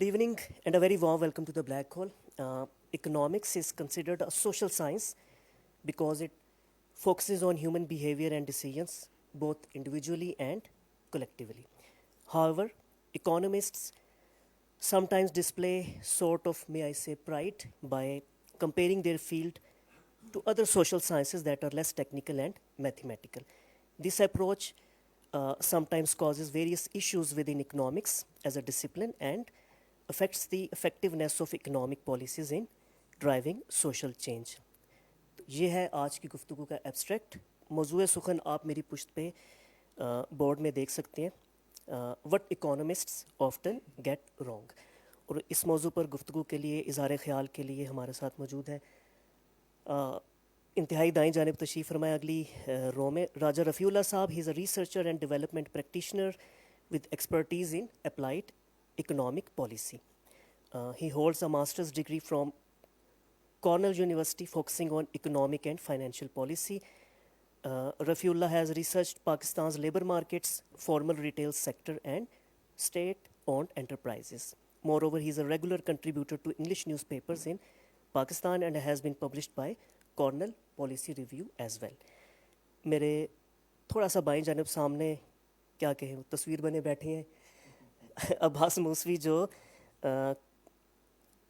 Good evening and a very warm welcome to the Black Hole. Economics is considered a social science because it focuses on human behavior and decisions, both individually and collectively. However, economists sometimes display sort of, may I say, pride by comparing their field to other social sciences that are less technical and mathematical. This approach sometimes causes various issues within economics as a discipline and affects the effectiveness of economic policies in driving social change. ये है आज की गुफ्तगू का abstract मौजूद सुखन आप मेरी पुश्त पे बोर्ड में देख सकते हैं what economists often get wrong और इस मौजू पर गुफ्तगू के लिए इज़हार ख्याल के लिए हमारे साथ मौजूद है इंतहाई दाएं जानिब तशरीफ़ फरमाए अगली रो में राजा रफ़ी उल्लाह साहब he is a researcher and development practitioner with expertise in applied economic policy. He holds a master's degree from Cornell University focusing on economic and financial policy. Rafi Ullah has researched Pakistan's labor markets, formal retail sector and state-owned enterprises. Moreover, he is a regular contributor to English newspapers in Pakistan and has been published by Cornell Policy Review as well. मेरे थोड़ा सा बाएं जानिब सामने क्या कहें तस्वीर बने बैठे हैं अब्बास मूसवी जो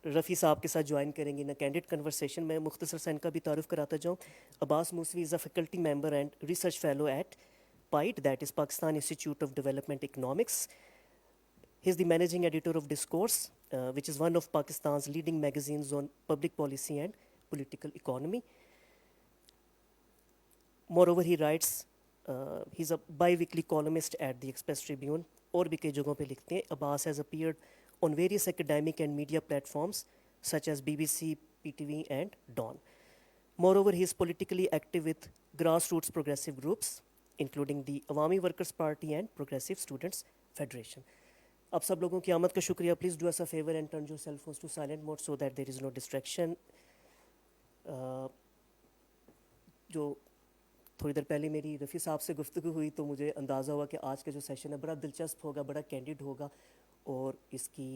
रफ़ी साहब के साथ ज्वाइन करेंगे इन कैंडिड कन्वर्सेशन में मुख्तसर सा इनका भी तारुफ कराता जाऊँ Abbas Moosvi is a faculty member and research fellow at point that is Pakistan institute of development economics he is the managing editor of discourse which is one of Pakistan leading magazines on public policy and political economy moreover he rights he is a bi-weekly columnist at the Express Tribune और भी कई जगहों पे लिखते हैं Abbas has appeared on various academic and media platforms such as BBC, PTV and Dawn. Moreover, he is politically active with grassroots progressive groups including the Awami Workers Party and Progressive Students Federation. आप सब लोगों की आमद का शुक्रिया. Please do us a favor and turn your cell phones to silent mode so that there is no distraction. जो थोड़ी देर पहले मेरी रफ़ी साहब से गुफ्तगू हुई तो मुझे अंदाज़ा हुआ कि आज का जो सेशन है बड़ा दिलचस्प होगा बड़ा कैंडिड होगा और इसकी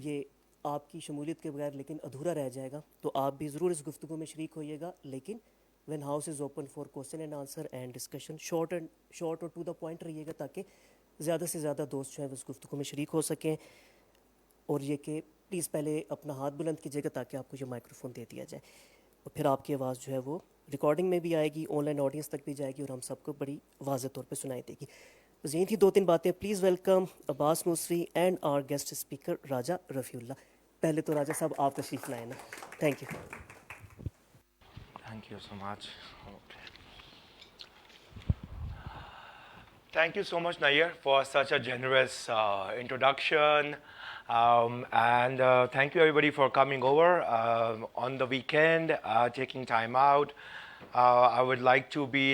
ये आपकी शमूलियत के बगैर लेकिन अधूरा रह जाएगा तो आप भी ज़रूर इस गुफ्तगू में शरीक होइएगा लेकिन when house is open for question and answer and discussion short और टू द पॉइंट रहिएगा ताकि ज़्यादा से ज़्यादा दोस्त जो हैं उस गुफ्तगू में शरीक हो सकें और ये कि प्लीज़ पहले अपना हाथ बुलंद कीजिएगा ताकि आपको ये माइक्रोफोन दे दिया जाए और फिर आपकी आवाज़ जो है वो रिकॉर्डिंग में भी आएगी ऑनलाइन ऑडियंस तक भी जाएगी और हम सबको बड़ी वाज़ेह तौर पे सुनाई देगी बस यही थी दो तीन बातें please welcome Abbas Moosvi and our guest speaker Raja Rafi Ullah पहले तो राजा साहब आप तशरीफ़ लाए ना thank you so much. Okay. Thank you so much, Nair, for such a generous introduction. And thank you everybody for coming over on the weekend, taking time out. I would like to be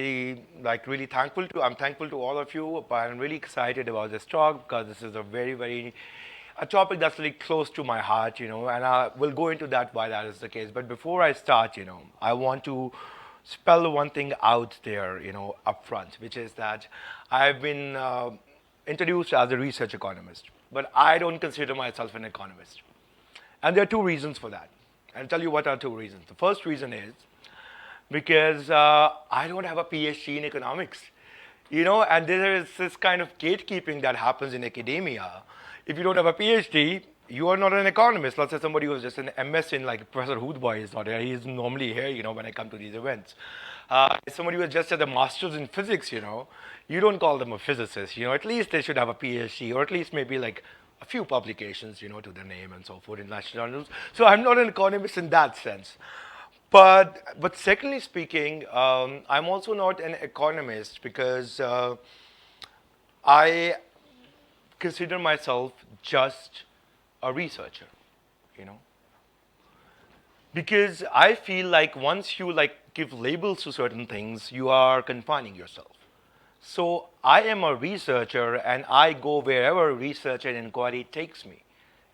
really thankful to, I'm thankful to all of you, but I'm really excited about this talk because this is a topic that's really close to my heart, and I will go into that why that is the case. But before I start, I want to spell one thing out there, up front, which is that I've been introduced as a research economist. But I don't consider myself an economist. And there are two reasons for that. I'll tell you what are two reasons. The first reason is because I don't have a PhD in economics. And there is this kind of gatekeeping that happens in academia. If you don't have a PhD, you are not an economist. Let's say somebody who's just an MS in like Professor Hoodboy is not here. He's normally here, when I come to these events. Somebody who has just had a master's in physics, you don't call them a physicist. At least they should have a PhD or at least maybe like a few publications, to their name and so forth in national journals. So I'm not an economist in that sense. But secondly speaking, I'm also not an economist because I consider myself just a researcher, because I feel like once you give labels to certain things, you are confining yourself. So I am a researcher and I go wherever research and inquiry takes me.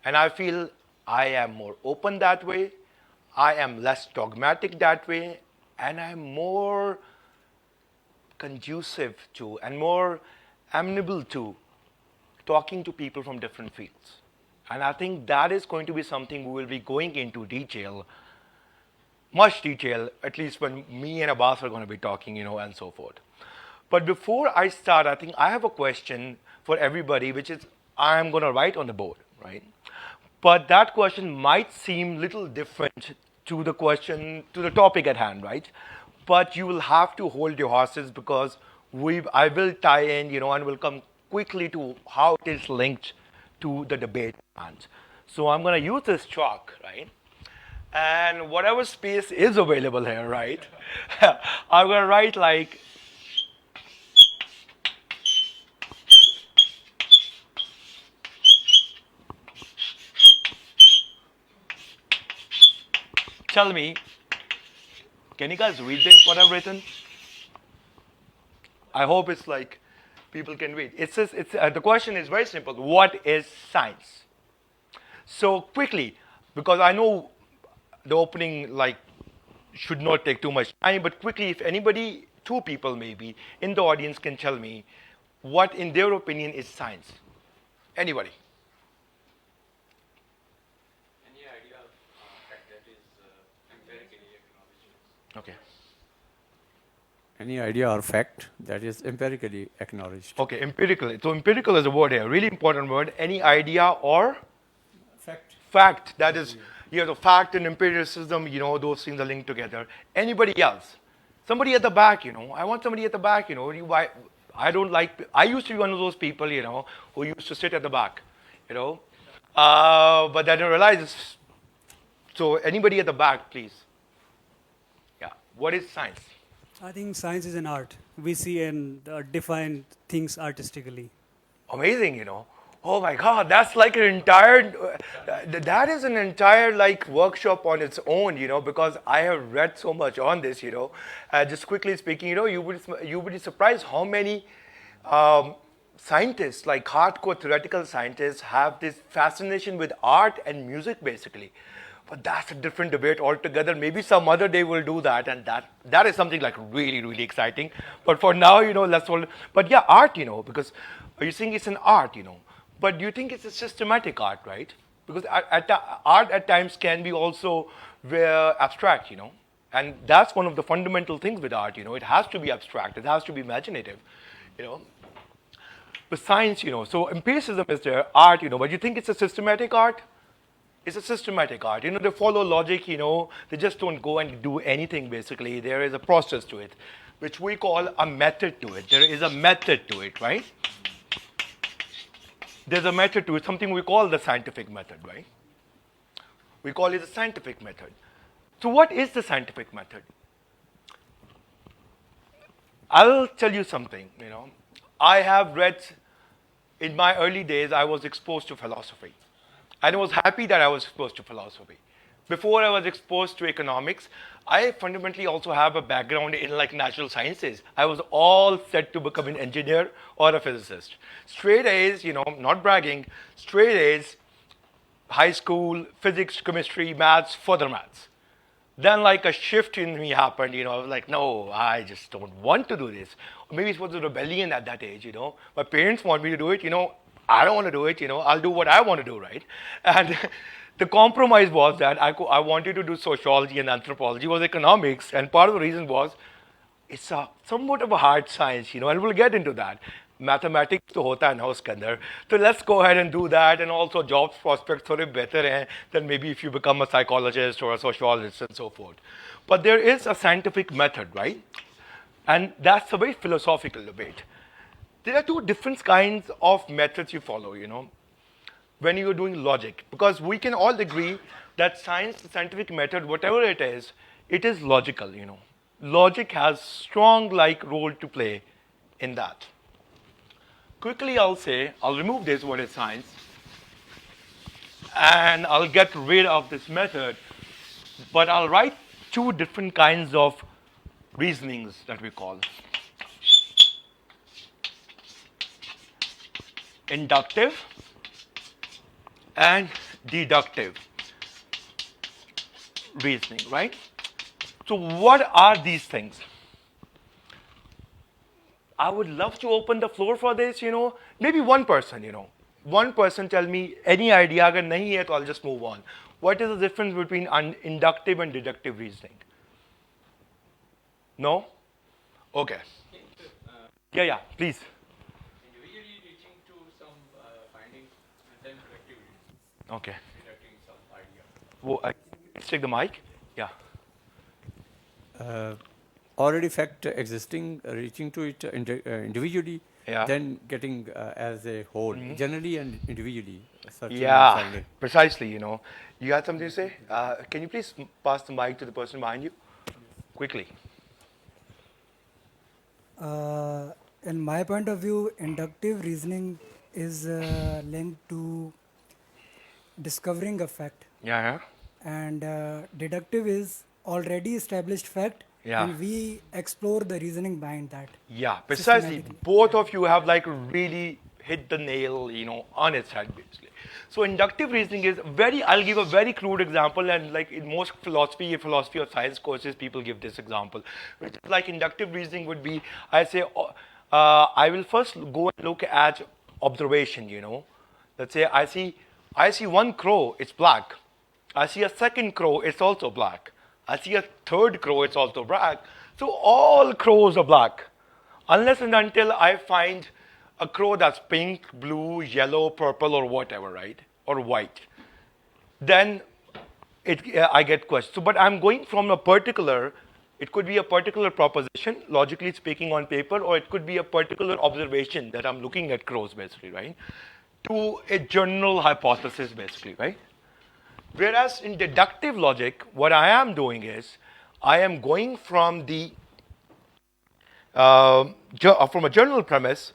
And I feel I am more open that way, I am less dogmatic that way, and I'm more conducive to and more amenable to talking to people from different fields. And I think that is going to be something we will be going into detail, much detail, at least when me and Abbas are going to be talking, and so forth. But before I start, I think I have a question for everybody, which is I'm going to write on the board, right? But that question might seem little different to the question, to the topic at hand, right? But you will have to hold your horses because I will tie in, and will come quickly to how it is linked to the debate at hand. So I'm going to use this chalk, right? And whatever space is available here, right? I'm going to write like, tell me, can you guys read this, what I've written? I hope it's like people can read. It says, the question is very simple. What is science? So quickly, because I know the opening like should not take too much time, but quickly, if anybody, two people maybe, in the audience can tell me what, in their opinion, is science. Anybody? Any idea of fact that is empirically acknowledged? Okay. Any idea or fact that is empirically acknowledged? Okay, empirical. So empirical is a word here, really important word. Any idea or Fact. fact, that is, the fact and empiricism, those things are linked together. Anybody else? Somebody at the back, I want somebody at the back, I don't like, I used to be one of those people, who used to sit at the back, but I didn't realize. So anybody at the back, please. Yeah. What is science? I think science is an art. We see and define things artistically. Amazing, Oh my God, that's like an entire, that is an entire like workshop on its own, because I have read so much on this, Just quickly speaking, you would be surprised how many scientists, like hardcore theoretical scientists, have this fascination with art and music, basically. But that's a different debate altogether. Maybe some other day we'll do that, and that is something like really, really exciting. But for now, let's hold. But yeah, art, because you're saying it's an art, But do you think it's a systematic art, right? Because art at times can be also abstract, And that's one of the fundamental things with art, It has to be abstract. It has to be imaginative, But science, so empiricism is there, art, But you think it's a systematic art? It's a systematic art. They follow logic, They just don't go and do anything, basically. There is a process to it, which we call a method to it. There is a method to it, right? There's a method to it, something we call the scientific method, right? We call it the scientific method. So what is the scientific method? I'll tell you something, I have read, in my early days, I was exposed to philosophy. And I was happy that I was exposed to philosophy. Before I was exposed to economics, I fundamentally also have a background in like natural sciences. I was all set to become an engineer or a physicist. Straight A's, not bragging, straight A's, high school, physics, chemistry, maths, further maths. Then like a shift in me happened, I was like, no, I just don't want to do this. Or maybe it was a rebellion at that age, My parents want me to do it, I don't want to do it, I'll do what I want to do, right? And the compromise was that I wanted to do sociology and anthropology was economics, and part of the reason was it's somewhat of a hard science, and we'll get into that. Mathematics to hota hai na uske andar. So let's go ahead and do that, and also job prospects thode better hai than maybe if you become a psychologist or a sociologist and so forth. But there is a scientific method, right? And that's a very philosophical debate. There are two different kinds of methods you follow, when you're doing logic. Because we can all agree that science, the scientific method, whatever it is logical, Logic has strong role to play in that. Quickly I'll remove this word is science, and I'll get rid of this method, but I'll write two different kinds of reasonings that we call. Inductive and deductive reasoning, right? So what are these things? I would love to open the floor for this, maybe one person, one person tell me any idea, agar nahi hai, to I'll just move on. What is the difference between inductive and deductive reasoning? No? Okay. Yeah, please. Individually reaching to some findings and then collectively Okay. deducting some idea. Let's take the mic. Yeah. Already fact existing, reaching to it individually, Yeah. then getting as a whole, generally and individually. Searching and Yeah, finding. precisely, You had something to say? Can you please pass the mic to the person behind you? Quickly. In my point of view, inductive reasoning is linked to discovering a fact, Yeah. and deductive is already established fact, Yeah. and we explore the reasoning behind that. Yeah, precisely. Systematically. Both of you have like really hit the nail, on its head, basically. So inductive reasoning is I'll give a very crude example, and like in most philosophy of science courses, people give this example, which is like inductive reasoning would be, I say, I will first go and look at observation, Let's say I see one crow, it's black. I see a second crow, it's also black. I see a third crow, it's also black. So all crows are black. Unless and until I find a crow that's pink, blue, yellow, purple, or whatever, right? Or white. Then I get questions. So, but I'm going from it could be a particular proposition, logically speaking on paper, or it could be a particular observation that I'm looking at crows, basically, right? To a general hypothesis, basically, right? Whereas in deductive logic, what I am doing is, I am going from from a general premise,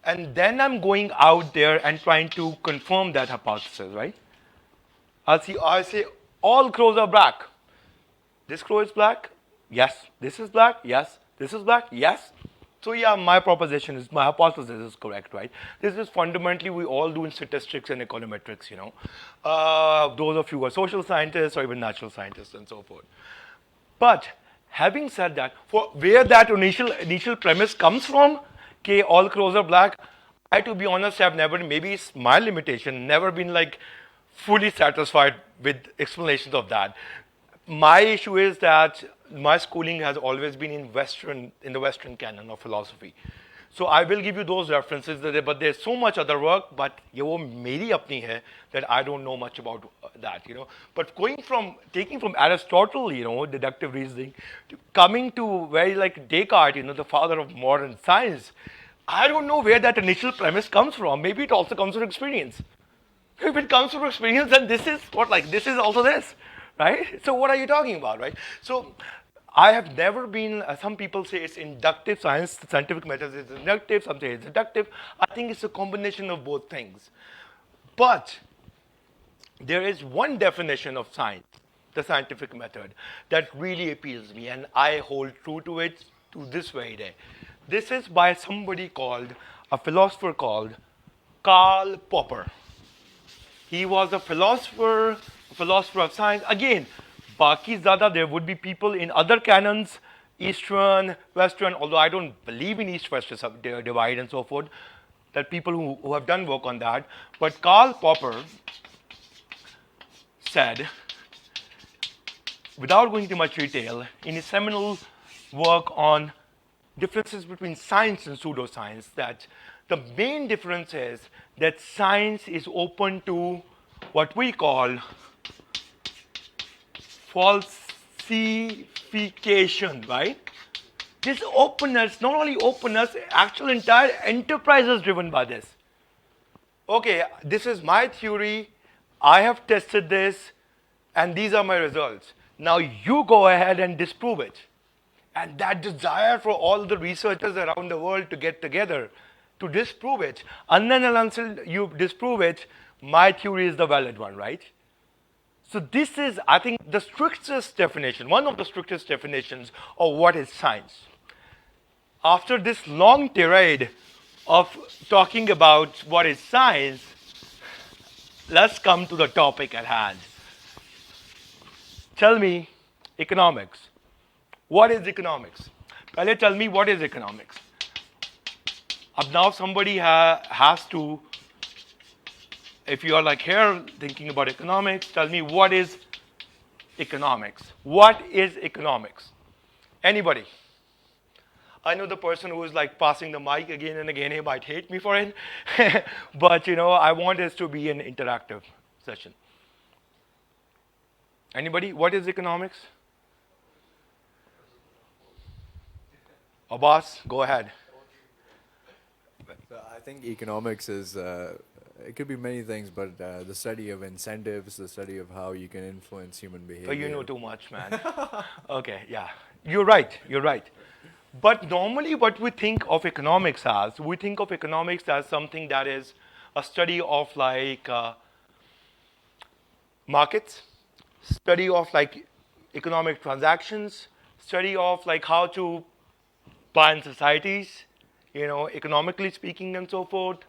and then I'm going out there and trying to confirm that hypothesis, right? I say all crows are black. This crow is black? Yes. This is black? Yes. This is black? Yes. So yeah, my hypothesis is correct, right? This is fundamentally we all do in statistics and econometrics, those of you who are social scientists or even natural scientists and so forth. But having said that, for where that initial premise comes from, okay, all crows are black, I, to be honest, have never, maybe it's my limitation, never been like fully satisfied with explanations of that. My issue is that my schooling has always been in the Western canon of philosophy. So I will give you those references, but there's so much other work, but ye wo meri apni hai, that I don't know much about that, But taking from Aristotle, deductive reasoning, coming to very like Descartes, the father of modern science, I don't know where that initial premise comes from. Maybe it also comes from experience. If it comes from experience, then this is also this, right? So what are you talking about, right? So I have never been, some people say it's inductive science, scientific methods is inductive, some say it's deductive. I think it's a combination of both things. But there is one definition of science, the scientific method, that really appeals to me, and I hold true to it to this very day. This is by a philosopher called Karl Popper. He was a philosopher of science. Again, Baki Zada, there would be people in other canons, Eastern, Western, although I don't believe in East-West divide and so forth, that people who have done work on that. But Karl Popper said, without going into much detail, in his seminal work on differences between science and pseudoscience, that the main difference is that science is open to what we call falsification, right? This openness, not only openness, actual entire enterprise is driven by this. Okay, this is my theory, I have tested this, and these are my results. Now you go ahead and disprove it. And that desire for all the researchers around the world to get together to disprove it, and then until you disprove it, my theory is the valid one, right? So this is, I think, the strictest definition, one of the strictest definitions of what is science. After this long tirade of talking about what is science, let's come to the topic at hand. Tell me, economics. What is economics? Pehle tell me what is economics. Now somebody has to if you are like here thinking about economics, tell me what is economics? What is economics? Anybody? I know the person who is like passing the mic again and again, he might hate me for it. But I want this to be an interactive session. Anybody? What is economics? Abbas, go ahead. So I think economics is, it could be many things, but the study of incentives, the study of how you can influence human behavior. Oh, you know too much, man. Okay, yeah. You're right. But normally what we think of economics as, something that is a study of like markets, study of like economic transactions, study of like how to plan societies, economically speaking and so forth.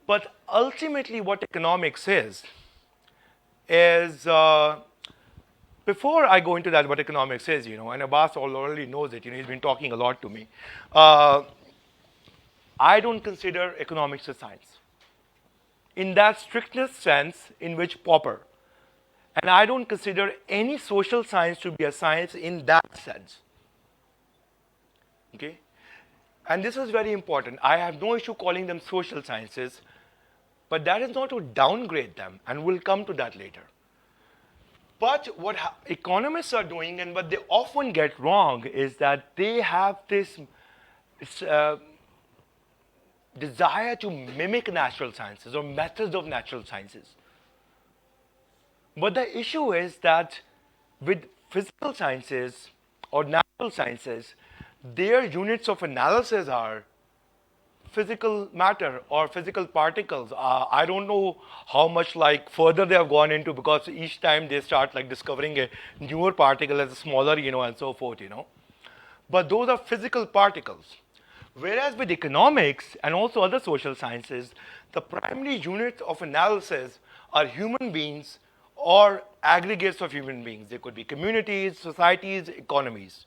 But ultimately what economics is before I go into that, what economics is, and Abbas already knows it, he's been talking a lot to me. I don't consider economics a science in that strictest sense in which Popper. And I don't consider any social science to be a science in that sense. Okay? And this is very important. I have no issue calling them social sciences, but that is not to downgrade them, and we'll come to that later. But what economists are doing, and what they often get wrong, is that they have this desire to mimic natural sciences or methods of natural sciences. But the issue is that with physical sciences or natural sciences, their units of analysis are physical matter or physical particles. I don't know how much like further they have gone into, because each time they start like discovering a newer particle as a smaller, and so forth, But those are physical particles. Whereas with economics and also other social sciences, the primary units of analysis are human beings or aggregates of human beings. They could be communities, societies, economies.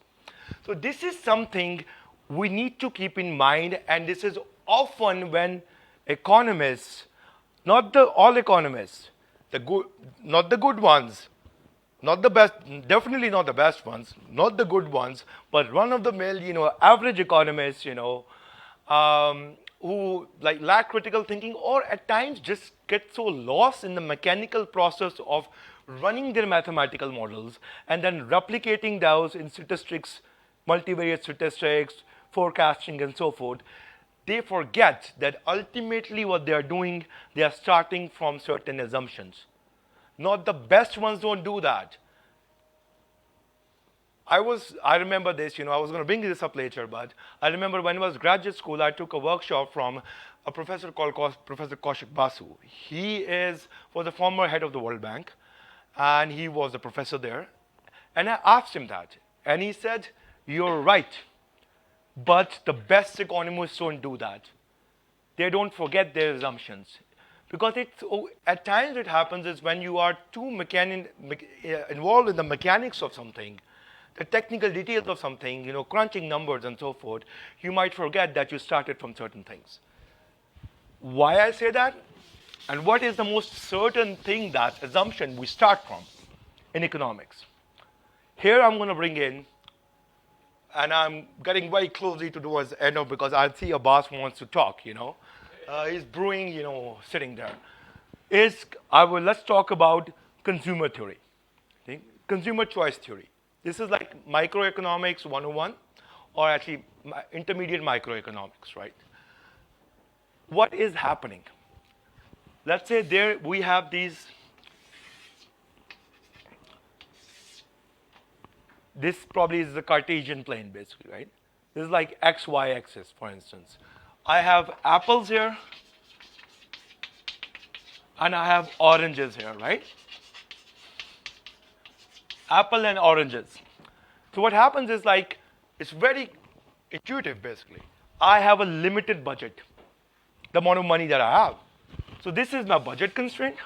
So this is something we need to keep in mind, and this is often when economists, not all economists, not the good ones, not the best, definitely not the best ones, not the good ones, but run-of-the-mill, average economists, who like lack critical thinking, or at times just get so lost in the mechanical process of running their mathematical models and then replicating those in statistics, multivariate statistics, forecasting, and so forth. They forget that ultimately what they are doing, they are starting from certain assumptions. Not the best ones don't do that. I remember this, I was going to bring this up later, but I remember when I was graduate school, I took a workshop from a professor called Professor Kaushik Basu. He was the former head of the World Bank, and he was a professor there. And I asked him that, and he said, "You're right, but the best economists don't do that. They don't forget their assumptions." Because at times it happens is when you are too involved in the mechanics of something, the technical details of something, crunching numbers and so forth, you might forget that you started from certain things. Why I say that? And what is the most certain thing, that assumption we start from in economics? Here I'm going to bring in, and I'm getting very closely towards the end of, because I see Abbas wants to talk, he's brewing, sitting there. Let's talk about consumer theory, okay? Consumer choice theory. This is like microeconomics 101, or actually intermediate microeconomics, right? What is happening? Let's say there we have these. This probably is the Cartesian plane, basically, right? This is like x, y axis, for instance. I have apples here, and I have oranges here, right? Apple and oranges. So what happens is like, it's very intuitive, basically. I have a limited budget, the amount of money that I have. So this is my budget constraint.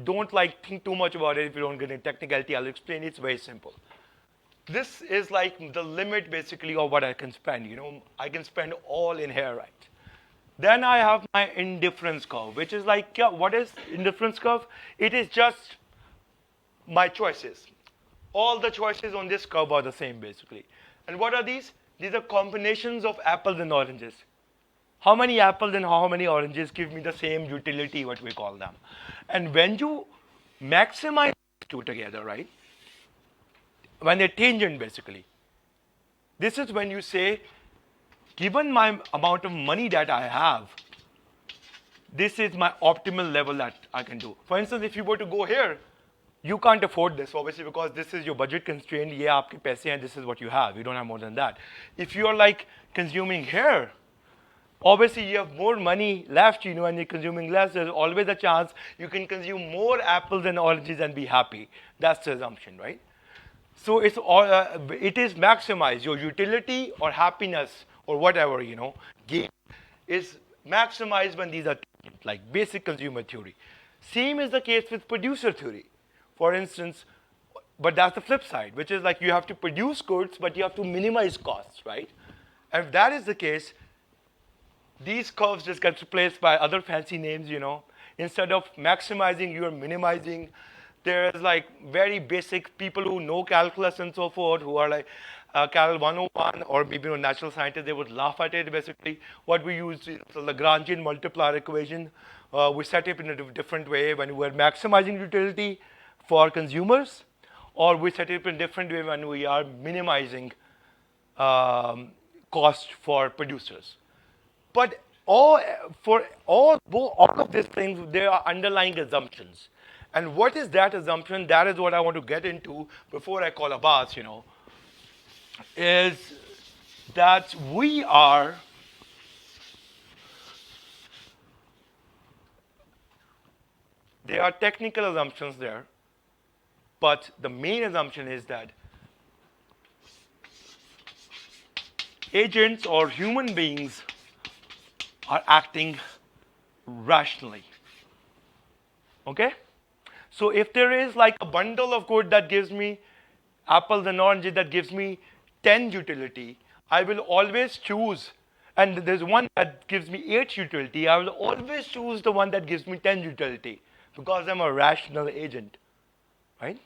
Don't think too much about it if you don't get into technicality. I'll explain it. It's very simple. This is like the limit, basically, of what I can spend. I can spend all in here, right? Then I have my indifference curve, which is like, yeah, what is indifference curve? It is just my choices. All the choices on this curve are the same, basically. And what are these? These are combinations of apples and oranges. How many apples and how many oranges give me the same utility, what we call them. And when you maximize these two together, right? When they're tangent, basically. This is when you say, given my amount of money that I have, this is my optimal level that I can do. For instance, if you were to go here, you can't afford this, obviously, because this is your budget constraint. Yeah, aapke paise hain, this is what you have. You don't have more than that. If you are like consuming here, obviously you have more money left, and you're consuming less. There's always a chance you can consume more apples and oranges and be happy. That's the assumption, right? So it's all, it is maximized. Your utility or happiness or whatever, gain is maximized when these are like basic consumer theory. Same is the case with producer theory. For instance, but that's the flip side, which is like you have to produce goods, but you have to minimize costs, right? And if that is the case, these curves just get replaced by other fancy names, Instead of maximizing, you are minimizing. There's like very basic people who know calculus and so forth, who are like Cal 101, or maybe natural scientists, they would laugh at it, basically. What we use is the Lagrangian multiplier equation. We set it in a different way when we are maximizing utility for consumers, or we set it up in a different way when we are minimizing cost for producers. But all of these things, there are underlying assumptions. And what is that assumption? That is what I want to get into before I call Abbas, is that there are technical assumptions there, but the main assumption is that agents or human beings are acting rationally. Okay? So if there is like a bundle of good that gives me apples and oranges that gives me 10 utility, I will always choose, and there's one that gives me 8 utility, I will always choose the one that gives me 10 utility because I'm a rational agent, right?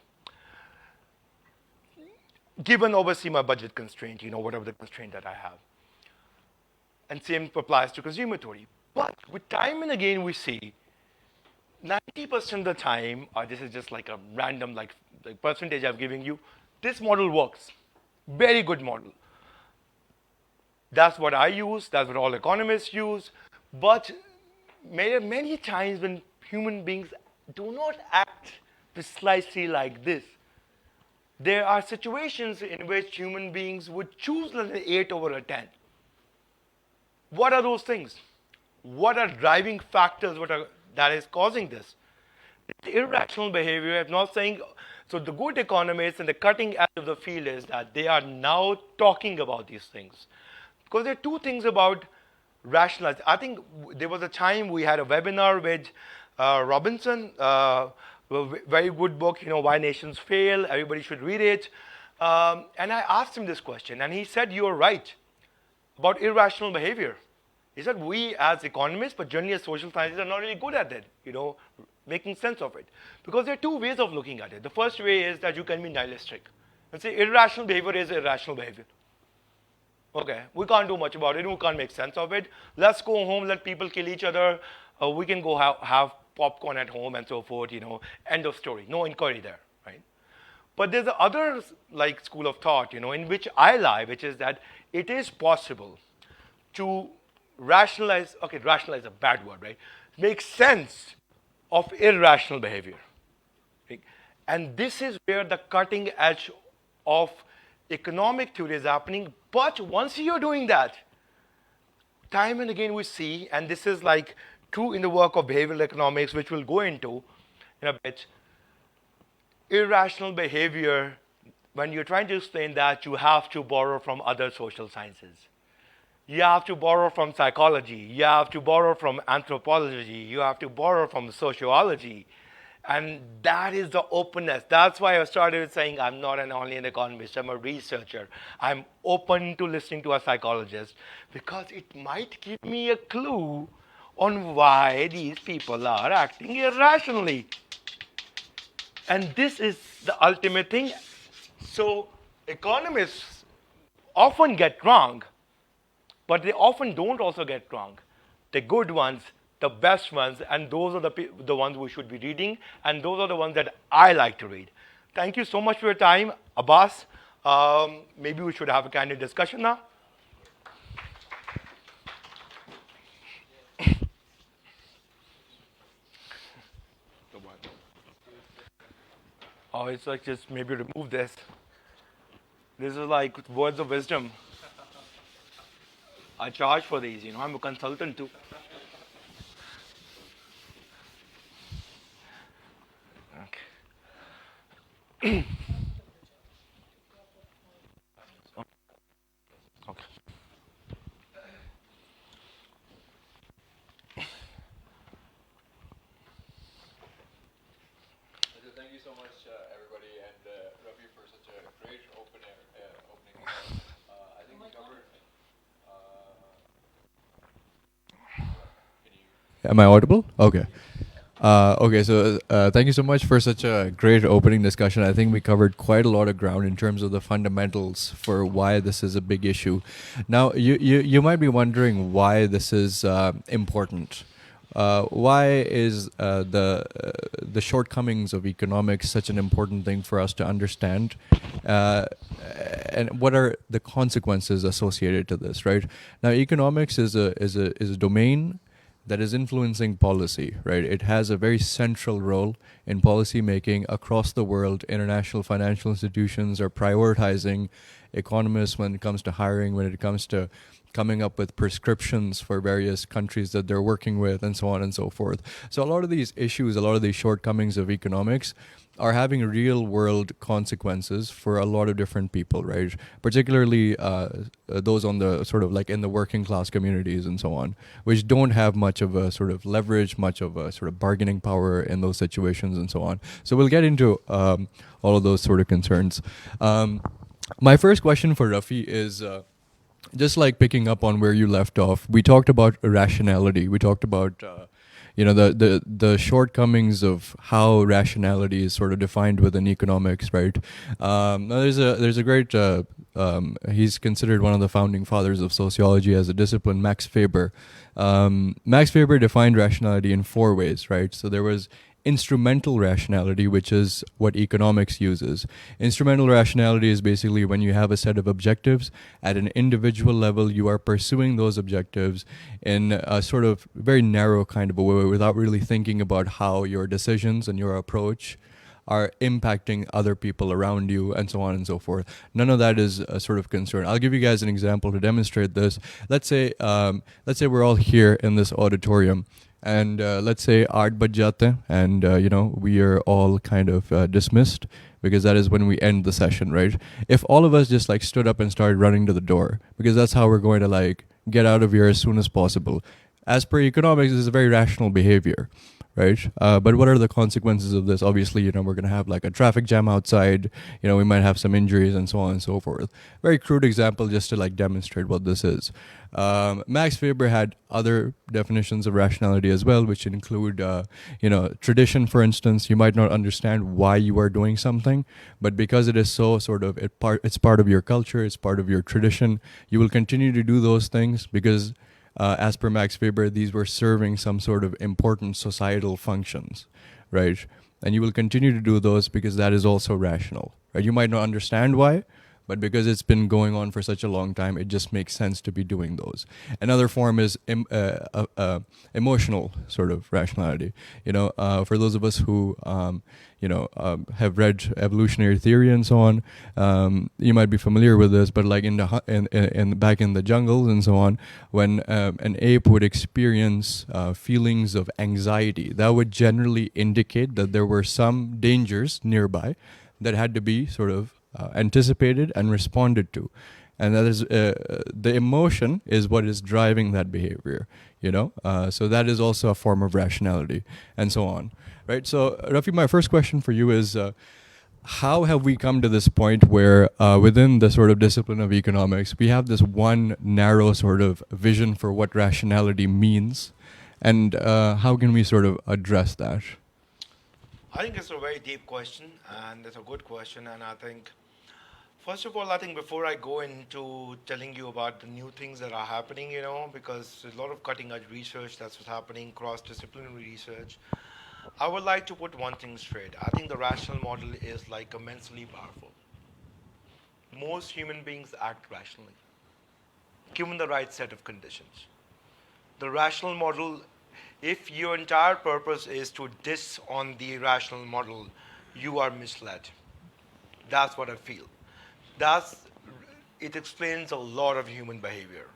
Given obviously my budget constraint, whatever the constraint that I have. And same applies to consumer theory. But with time and again we see 90% of the time, this is just like a random like percentage I'm giving you, this model works. Very good model. That's what I use, that's what all economists use. But many times when human beings do not act precisely like this, there are situations in which human beings would choose an 8 over a 10. What are those things? What are driving factors that is causing this? The irrational behavior, I'm not saying, so the good economists and the cutting edge of the field is that they are now talking about these things. Because there are two things about rationalizing. I think there was a time we had a webinar with Robinson, very good book, Why Nations Fail, everybody should read it. And I asked him this question, and he said, you're right about irrational behavior. He said, we as economists, but generally as social scientists, are not really good at it, making sense of it. Because there are two ways of looking at it. The first way is that you can be nihilistic and say irrational behavior is irrational behavior. Okay, we can't do much about it, we can't make sense of it. Let's go home, let people kill each other. We can go have popcorn at home and so forth, end of story. No inquiry there, right? But there's the other school of thought, in which I lie, which is that it is possible to rationalize is a bad word, right? Make sense of irrational behavior. Right? And this is where the cutting edge of economic theory is happening. But once you're doing that, time and again we see, and this is true in the work of behavioral economics, which we'll go into in a bit, irrational behavior, when you're trying to explain that, you have to borrow from other social sciences. You have to borrow from psychology. You have to borrow from anthropology. You have to borrow from sociology. And that is the openness. That's why I started saying I'm not only an economist, I'm a researcher. I'm open to listening to a psychologist because it might give me a clue on why these people are acting irrationally. And this is the ultimate thing. So economists often get wrong, but they often don't also get wrong. The good ones, the best ones, and those are the ones we should be reading, and those are the ones that I like to read. Thank you so much for your time, Abbas. Maybe we should have a candid discussion now. Oh, it's like just maybe remove this. This is like words of wisdom. I charge for these, I'm a consultant too. Okay. Okay. Thank you so much, everybody, and Rafi for such a great opening. I think we covered. Am I audible? Okay. Okay, so thank you so much for such a great opening discussion. I think we covered quite a lot of ground in terms of the fundamentals for why this is a big issue. Now, you might be wondering why this is important. Why is the shortcomings of economics such an important thing for us to understand, and what are the consequences associated to this? Right now, economics is a domain that is influencing policy, right? It has a very central role in policy making across the world. International financial institutions are prioritizing economists when it comes to hiring, when it comes to coming up with prescriptions for various countries that they're working with, and so on and so forth. So a lot of these issues, a lot of these shortcomings of economics are having real world consequences for a lot of different people, right? Particularly those on the sort of like in the working class communities and so on, which don't have much of a sort of leverage, much of a sort of bargaining power in those situations and so on. So we'll get into all of those sort of concerns. My first question for Rafi is just like picking up on where you left off. We talked about rationality. We talked about the shortcomings of how rationality is sort of defined within economics, right? There's a great he's considered one of the founding fathers of sociology as a discipline, Max Weber. Max Weber defined rationality in 4 ways, right? So there was instrumental rationality, which is what economics uses. Instrumental rationality is basically when you have a set of objectives at an individual level, you are pursuing those objectives in a sort of very narrow kind of a way without really thinking about how your decisions and your approach are impacting other people around you, and so on and so forth. None of that is a sort of concern. I'll give you guys an example to demonstrate this. Let's say we're all here in this auditorium, and let's say aart baj jate, and we are all kind of dismissed, because that is when we end the session, right? If all of us just like stood up and started running to the door, because that's how we're going to like get out of here as soon as possible, as per economics, this is a very rational behavior, right? But what are the consequences of this? Obviously, we're going to have like a traffic jam outside, we might have some injuries and so on and so forth. Very crude example just to like demonstrate what this is. Max Weber had other definitions of rationality as well, which include, tradition, for instance. You might not understand why you are doing something, but because it is so sort of, it's part of your culture, it's part of your tradition, you will continue to do those things because as per Max Weber, these were serving some sort of important societal functions, right? And you will continue to do those because that is also rational, right? You might not understand why, but because it's been going on for such a long time, it just makes sense to be doing those. Another form is emotional sort of rationality. For those of us who have read evolutionary theory and so on, you might be familiar with this. But like back in the jungles and so on, when an ape would experience feelings of anxiety, that would generally indicate that there were some dangers nearby that had to be sort of anticipated and responded to. and that is the emotion is what is driving that behavior. So that is also a form of rationality, and so on, right? So Rafi, my first question for you is, how have we come to this point where within the sort of discipline of economics, we have this one narrow sort of vision for what rationality means, and how can we sort of address that? I think it's a very deep question, and it's a good question. And I think, first of all, I think before I go into telling you about the new things that are happening, because there's a lot of cutting edge research that's what's happening, cross disciplinary research, I would like to put one thing straight. I think the rational model is like immensely powerful. Most human beings act rationally, given the right set of conditions. The rational model, if your entire purpose is to diss on the rational model, you are misled. That's what I feel. It explains a lot of human behavior,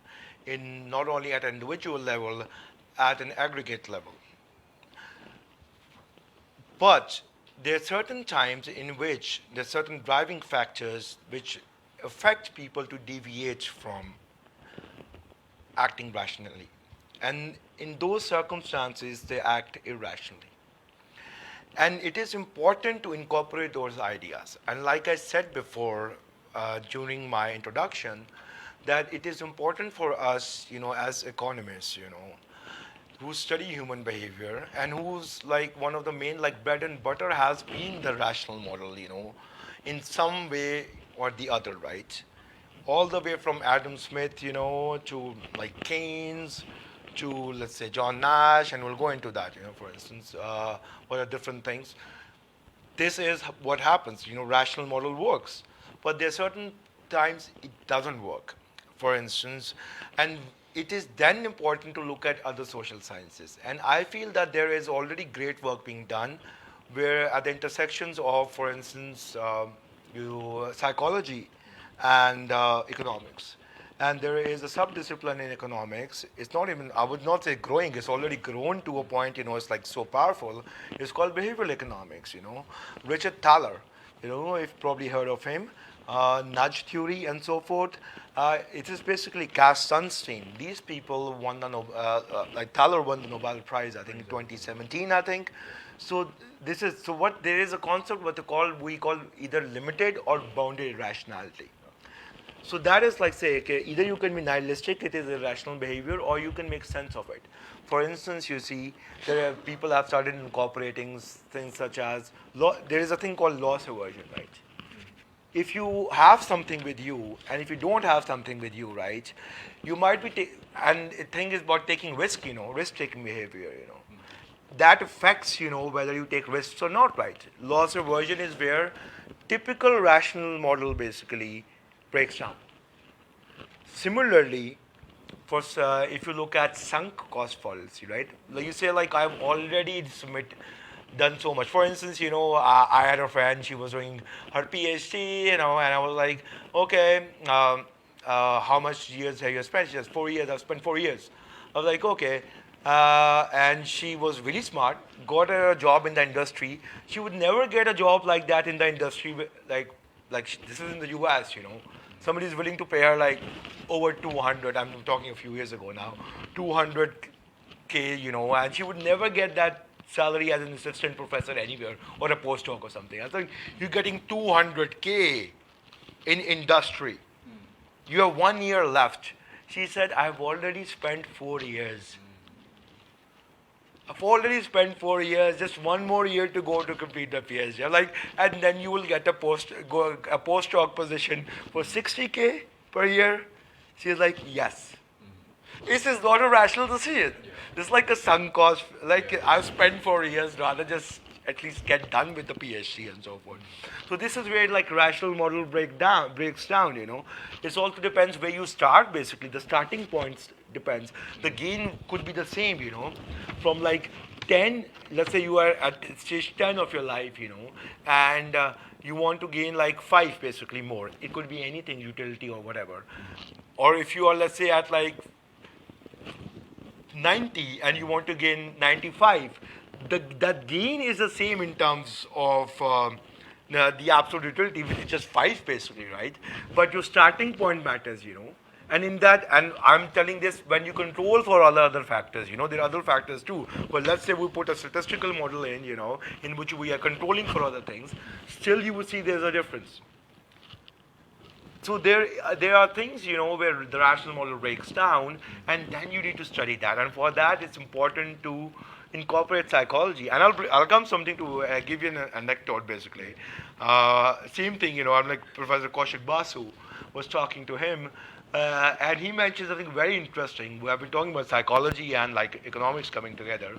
in not only at an individual level, at an aggregate level. But there are certain times in which there are certain driving factors which affect people to deviate from acting rationally. And in those circumstances, they act irrationally. And it is important to incorporate those ideas. And like I said before during my introduction, that it is important for us, as economists, who study human behavior and who's like one of the main bread and butter has been the rational model, in some way or the other, right? All the way from Adam Smith, to like Keynes, to let's say John Nash, and we'll go into that, for instance, what are different things. This is what happens, rational model works, but there are certain times it doesn't work, for instance, and it is then important to look at other social sciences. And I feel that there is already great work being done where at the intersections of, for instance, psychology and economics. And there is a subdiscipline in economics. It's not even, I would not say growing, it's already grown to a point, it's like so powerful. It's called behavioral economics, Richard Thaler, you've probably heard of him, nudge theory and so forth. It is basically Cass Sunstein. These people won the Thaler won the Nobel Prize, I think, in 2017, I think. So there is a concept we call either limited or bounded rationality. So that is like, say, okay, either you can be nihilistic, it is irrational behavior, or you can make sense of it. For instance, you see, people have started incorporating things such as, there is a thing called loss aversion, right? If you have something with you, and if you don't have something with you, right, you might be, and the thing is about taking risk, risk-taking behavior, That affects, whether you take risks or not, right? Loss aversion is where typical rational model basically breaks down. Similarly, if you look at sunk cost fallacy, right? Like you say, I've already done so much. For instance, I had a friend, she was doing her PhD, and I was like, okay, how much years have you spent? She says, 4 years, I've spent 4 years. I was like, okay. And she was really smart, got a job in the industry. She would never get a job like that in the industry, this is in the US, Somebody is willing to pay her over 200, I'm talking a few years ago now, 200K, and she would never get that salary as an assistant professor anywhere or a postdoc or something. I think you're getting 200K in industry. You have 1 year left. She said, I've already spent 4 years. I've already spent 4 years, just 1 more year to go to complete the PhD. And then you will get a postdoc position for 60K per year. She's like, yes. This is not a rational decision. This is like a sunk cost. I've spent 4 years, rather just at least get done with the PhD and so forth. So this is where rational model breaks down. It also depends where you start. Basically, the starting points depends. The gain could be the same. From 10. Let's say you are at stage 10 of your life. And you want to gain 5 basically more. It could be anything, utility or whatever. Or if you are, let's say, at 90 and you want to gain 95, that gain is the same in terms of the absolute utility, which is just 5 basically, right? But your starting point matters, And in that, and I'm telling this when you control for all the other factors, there are other factors too. But let's say we put a statistical model in, in which we are controlling for other things, still you will see there's a difference. So there are things, where the rational model breaks down, and then you need to study that. And for that, it's important to incorporate psychology. And I'll come something to give you an anecdote, basically. Same thing, I'm like Professor Kaushik Basu was talking to him, and he mentioned something very interesting. We have been talking about psychology and like economics coming together.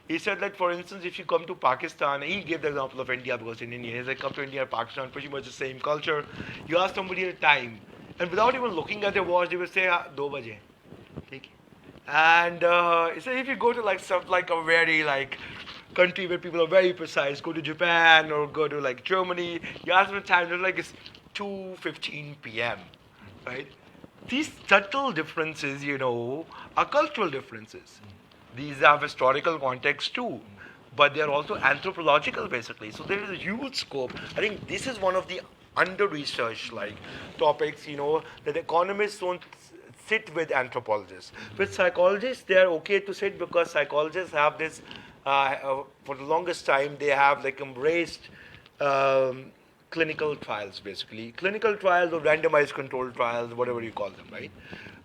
He said that, for instance, if you come to Pakistan, he gave the example of India because in India, he said, come to India and Pakistan, pretty much the same culture. You ask somebody at a time, and without even looking at their watch, they will say, 2 baje. Okay. And he said, if you go to like some like a very like country where people are very precise, go to Japan or go to like Germany, you ask them the time, they're like, it's 2:15 p.m., right? These subtle differences, are cultural differences. These have historical context too, but they are also anthropological basically. So there is a huge scope. I think this is one of the under-researched like topics, that economists don't sit with anthropologists. With psychologists, they are okay to sit because psychologists have this, for the longest time, they have like embraced clinical trials, basically. Clinical trials or randomized controlled trials, whatever you call them, right?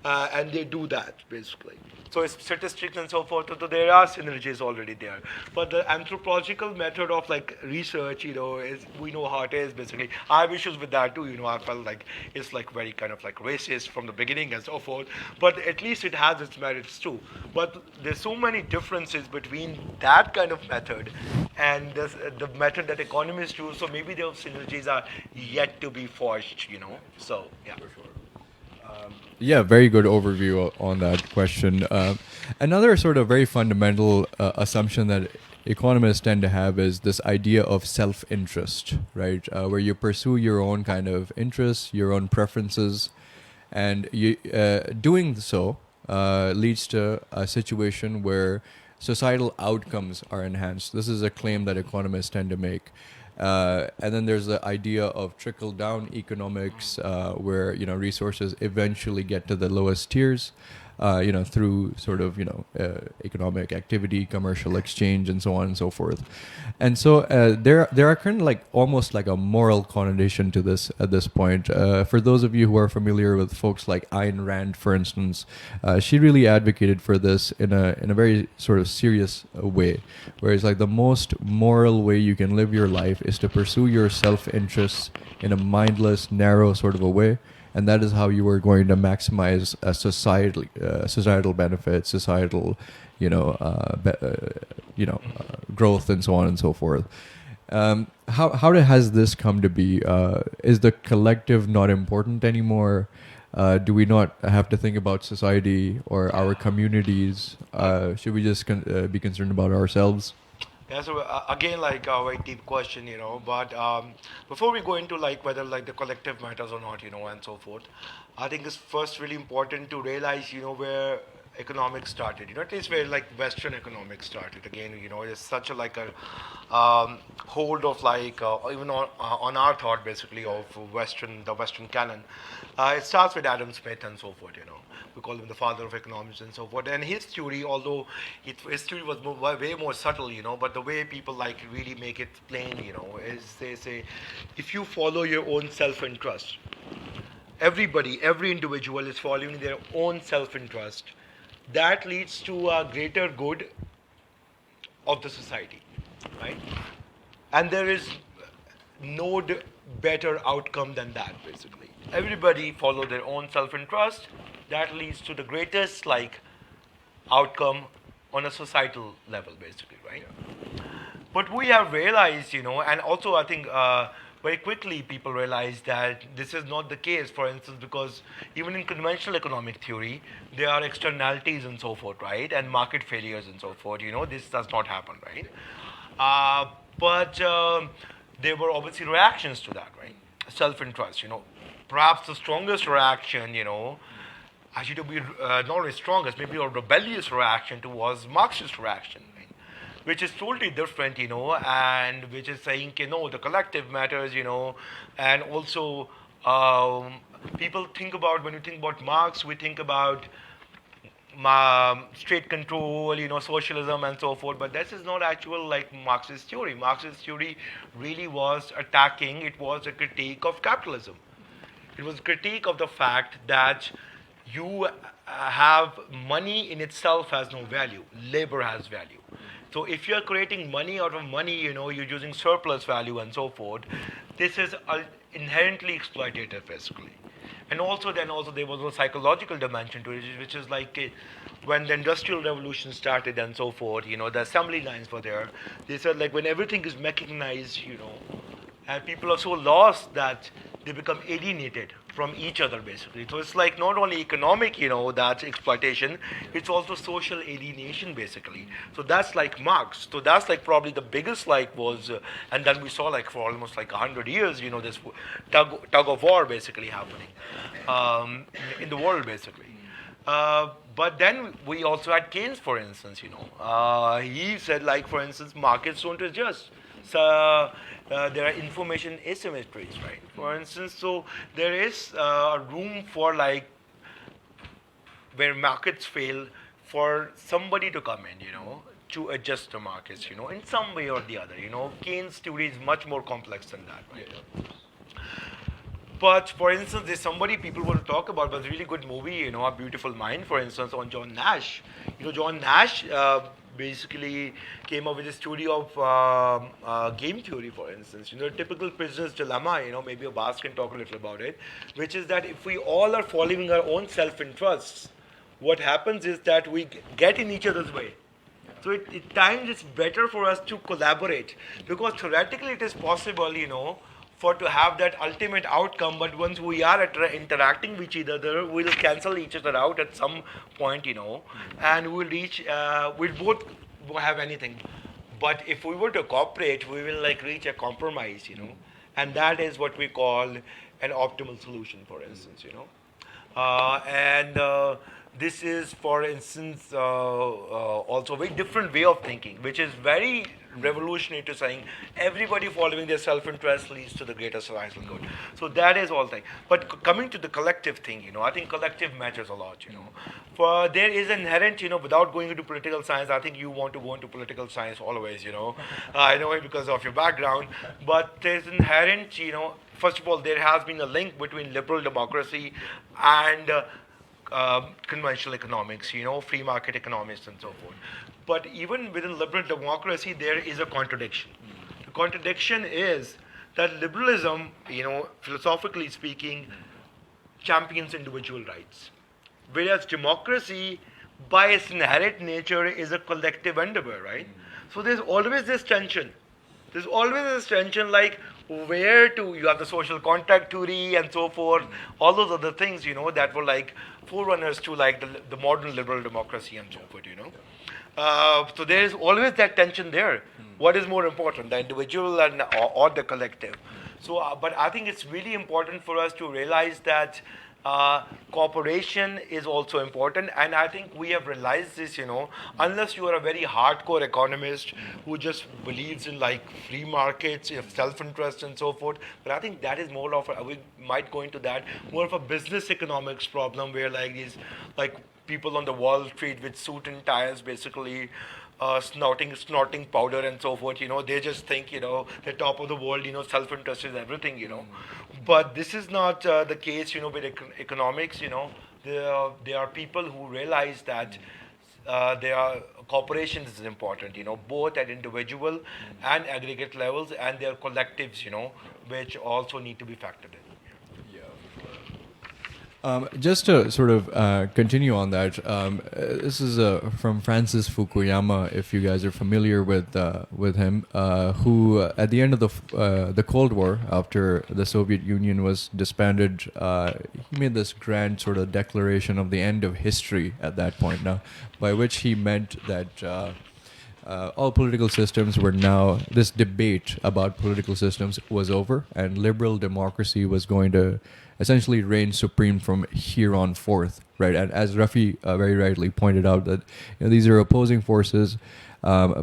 And they do that, basically. So it's statistics and so forth, so there are synergies already there. But the anthropological method of like research, is, we know how it is, basically. I have issues with that too, I felt like it's like very kind of like racist from the beginning and so forth. But at least it has its merits too. But there's so many differences between that kind of method and the method that economists use, so maybe those synergies are yet to be forged, So, yeah. For sure. Yeah, very good overview on that question. Another sort of very fundamental assumption that economists tend to have is this idea of self-interest, right? Where you pursue your own kind of interests, your own preferences, and you, doing so leads to a situation where societal outcomes are enhanced. This is a claim that economists tend to make. And then there's the idea of trickle-down economics, where resources eventually get to the lowest tiers, through sort of economic activity, commercial exchange, and so on and so forth. And so there are kind of like almost like a moral connotation to this at this point. For those of you who are familiar with folks like Ayn Rand, for instance, she really advocated for this in a very sort of serious way, where it's like the most moral way you can live your life is to pursue your self-interests in a mindless, narrow sort of a way. And that is how you are going to maximize societal benefits, societal, growth, and so on and so forth. How has this come to be? Is the collective not important anymore? Do we not have to think about society or our communities? Should we just be concerned about ourselves? Yeah, so again, like a very deep question, but before we go into like whether like the collective matters or not, and so forth, I think it's first really important to realize, where economics started, at least where like Western economics started. Again, it's such a like a hold of like, even on our thought basically of the Western canon. It starts with Adam Smith and so forth, We call him the father of economics and so forth. And his theory, although his theory was way more subtle, but the way people like really make it plain, is they say, if you follow your own self-interest, every individual is following their own self-interest, that leads to a greater good of the society, right? And there is no better outcome than that, basically. Everybody follow their own self-interest. That leads to the greatest like outcome on a societal level, basically, right? But we have realized, and also I think very quickly people realize that this is not the case. For instance, because even in conventional economic theory, there are externalities and so forth, right? And market failures and so forth. This does not happen, right? But there were obviously reactions to that, right? Self-interest, Perhaps the strongest reaction, actually to be not only strongest, maybe a rebellious reaction was Marxist reaction, right? which is totally different, and which is saying, the collective matters, and also people think about, when you think about Marx, we think about state control, socialism and so forth, but this is not actual like Marxist theory. Marxist theory really was attacking, it was a critique of capitalism. It was a critique of the fact that you have money in itself has no value. Labor has value. So if you're creating money out of money, you're using surplus value and so forth. This is inherently exploitative, basically. And also there was a psychological dimension to it, which is like when the Industrial Revolution started and so forth, the assembly lines were there. They said like when everything is mechanized, and people are so lost that they become alienated from each other, basically. So it's like not only economic, that's exploitation, it's also social alienation, basically. So that's like Marx. So that's like probably the biggest was, and then we saw like for almost like 100 years, this tug of war basically happening in the world, basically. But then we also had Keynes, for instance, he said like, for instance, markets don't adjust. So there are information asymmetries, right? For instance, so there is a room for like where markets fail for somebody to come in, to adjust the markets, in some way or the other. Keynes' theory is much more complex than that, right? But for instance, there's somebody people want to talk about, but it's a really good movie, A Beautiful Mind, for instance, on John Nash. John Nash basically came up with a theory of game theory, for instance. Typical prisoner's dilemma, maybe Abbas can talk a little about it, which is that if we all are following our own self-interests, what happens is that we get in each other's way. So at times it's better for us to collaborate, because theoretically it is possible, for to have that ultimate outcome, but once we are interacting with each other, we'll cancel each other out at some point, and we'll reach, we'll both have anything. But if we were to cooperate, we will like reach a compromise, and that is what we call an optimal solution, for instance, this is, for instance, also a very different way of thinking, which is very revolutionary to saying everybody following their self-interest leads to the greater societal good. So that is all thing. But coming to the collective thing, I think collective matters a lot, For there is inherent, without going into political science, I think you want to go into political science always, I know it because of your background, but there's inherent, first of all, there has been a link between liberal democracy and conventional economics, free market economics and so forth. But even within liberal democracy, there is a contradiction. The contradiction is that liberalism, philosophically speaking, champions individual rights, whereas democracy, by its inherent nature, is a collective endeavor, right? So there's always this tension. There's always this tension, like where to, you have the social contract theory and so forth, all those other things, that were like forerunners to like the modern liberal democracy and so forth, So there is always that tension there. What is more important, the individual or the collective? So, but I think it's really important for us to realize that cooperation is also important, and I think we have realized this, unless you are a very hardcore economist who just believes in like free markets, self-interest and so forth, but I think that is more of we might go into that, more of a business economics problem where like these, like people on the Wall Street with suit and ties basically snorting powder and so forth, they just think, the top of the world, self-interest is everything, But this is not the case, with economics, there are people who realize that cooperation is important, both at individual and aggregate levels, and there are collectives, which also need to be factored in. Just to sort of continue on that, this is from Francis Fukuyama, if you guys are familiar with him, who at the end of the Cold War, after the Soviet Union was disbanded, he made this grand sort of declaration of the end of history at that point now, by which he meant that all political systems were now, this debate about political systems was over, and liberal democracy was going to essentially reign supreme from here on forth, right? And as Rafi very rightly pointed out, that these are opposing forces.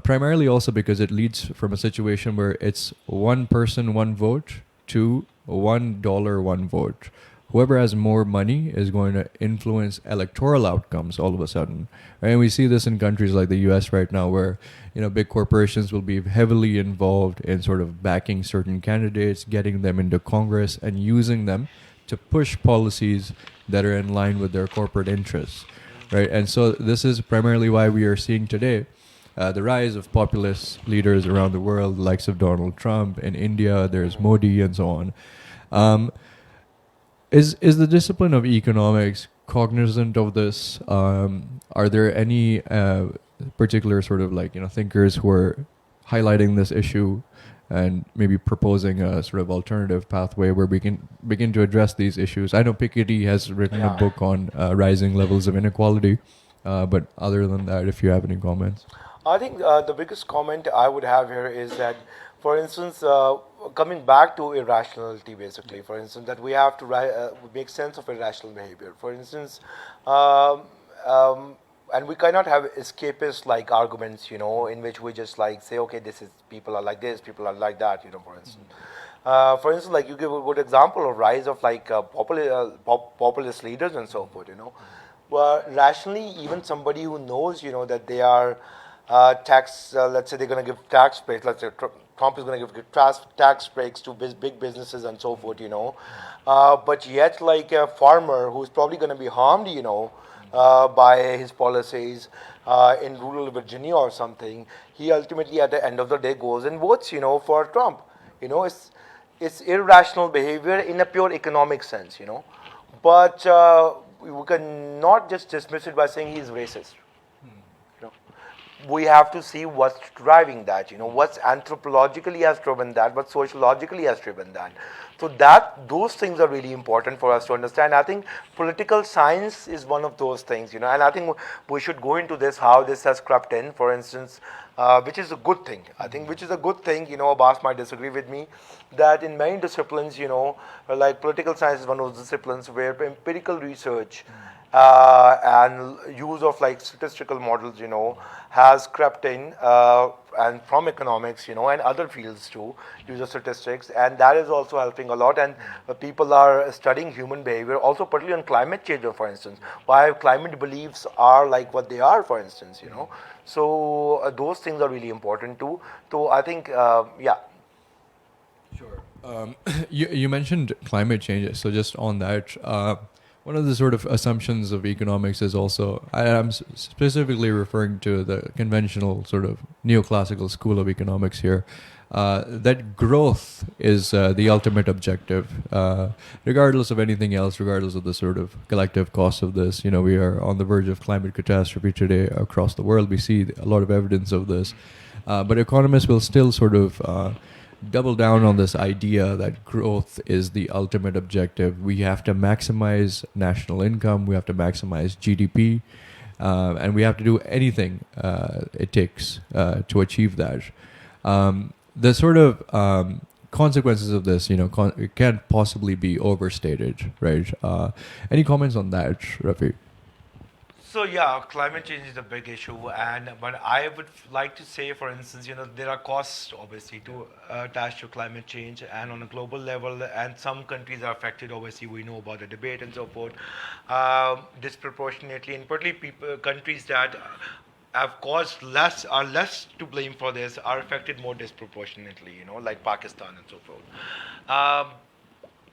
Primarily also because it leads from a situation where it's one person, one vote to $1, one vote. Whoever has more money is going to influence electoral outcomes all of a sudden. Right? And we see this in countries like the US right now where, big corporations will be heavily involved in sort of backing certain candidates, getting them into Congress and using them to push policies that are in line with their corporate interests. Right? And so this is primarily why we are seeing today the rise of populist leaders around the world, the likes of Donald Trump. In India, there's Modi and so on. Is the discipline of economics cognizant of this? Are there any particular sort of thinkers who are highlighting this issue and maybe proposing a sort of alternative pathway where we can begin to address these issues? I know Piketty has written a book on rising levels of inequality, but other than that, if you have any comments. I think the biggest comment I would have here is that, for instance, coming back to irrationality, basically, for instance, that we have to make sense of irrational behavior. For instance, and we cannot have escapist like arguments, in which we just say, okay, this is people are like this, people are like that, for instance. For instance, like you give a good example of rise of populist leaders and so forth, Well, rationally, even somebody who knows, that they are let's say they're going to give tax breaks, let's say Trump is going to give tax breaks to big businesses and so forth, but yet like a farmer who's probably going to be harmed, by his policies in rural Virginia or something, he ultimately at the end of the day goes and votes, for Trump. It's irrational behavior in a pure economic sense, but we cannot just dismiss it by saying he's racist. We have to see what's driving that, what's anthropologically has driven that, what sociologically has driven that. So those things are really important for us to understand. I think political science is one of those things, and I think we should go into this, how this has crept in, for instance, which is a good thing. I think which is a good thing, Abbas might disagree with me, that in many disciplines, like political science is one of those disciplines where empirical research and use of statistical models, has crept in, and from economics, and other fields too, use of statistics, and that is also helping a lot. And people are studying human behavior, also particularly on climate change, for instance, why climate beliefs are like what they are, for instance, So those things are really important too. So I think, yeah. Sure. You mentioned climate change, so just on that, one of the sort of assumptions of economics is also, I'm specifically referring to the conventional sort of neoclassical school of economics here, that growth is the ultimate objective, regardless of anything else, regardless of the sort of collective cost of this. We are on the verge of climate catastrophe today across the world. We see a lot of evidence of this. But economists will still sort of double down on this idea that growth is the ultimate objective. We have to maximize national income, we have to maximize GDP, and we have to do anything it takes to achieve that. The sort of consequences of this, it can't possibly be overstated, right? Any comments on that, Rafi? So yeah, climate change is a big issue, but I would like to say, for instance, there are costs obviously to attached to climate change, and on a global level, and some countries are affected. Obviously, we know about the debate and so forth, disproportionately, and particularly countries that have caused are less to blame for this, are affected more disproportionately. Like Pakistan and so forth.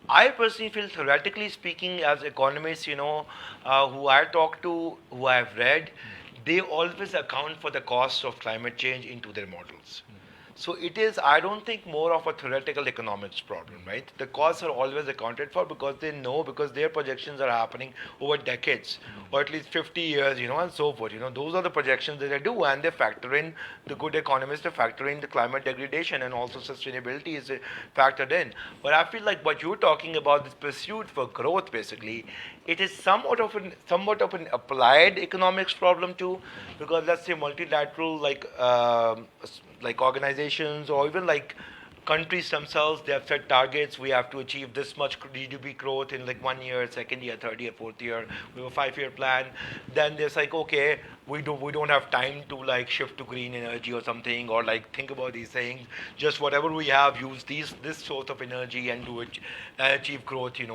I personally feel, theoretically speaking, as economists, who I talk to, who I have read, they always account for the cost of climate change into their models. So it is, I don't think, more of a theoretical economics problem, right? The costs are always accounted for because they know, because their projections are happening over decades, or at least 50 years, and so forth. Those are the projections that they do, and they factor in, the good economists, they factor in the climate degradation, and also sustainability is factored in. But I feel like what you're talking about, this pursuit for growth, basically, it is somewhat of an applied economics problem too, because let's say multilateral like organizations, or even like countries themselves, they have set targets. We have to achieve this much GDP growth in like 1 year, second year, third year, fourth year. We have a 5-year plan. Then there's like, okay, we don't have time to like shift to green energy or something, or like think about these things. Just whatever we have, use this source of energy and do it, achieve growth, in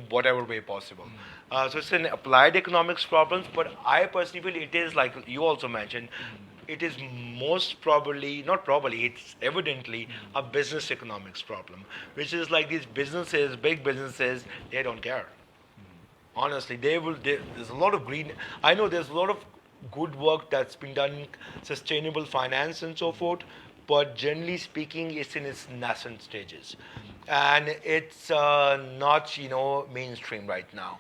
whatever way possible. So it's an applied economics problem, but I personally feel it is, like you also mentioned, it is most probably, not probably, it's evidently a business economics problem, which is like these businesses, big businesses, they don't care. Honestly, there's a lot of green, I know there's a lot of good work that's been done in sustainable finance and so forth, but generally speaking, it's in its nascent stages. And it's not, mainstream right now.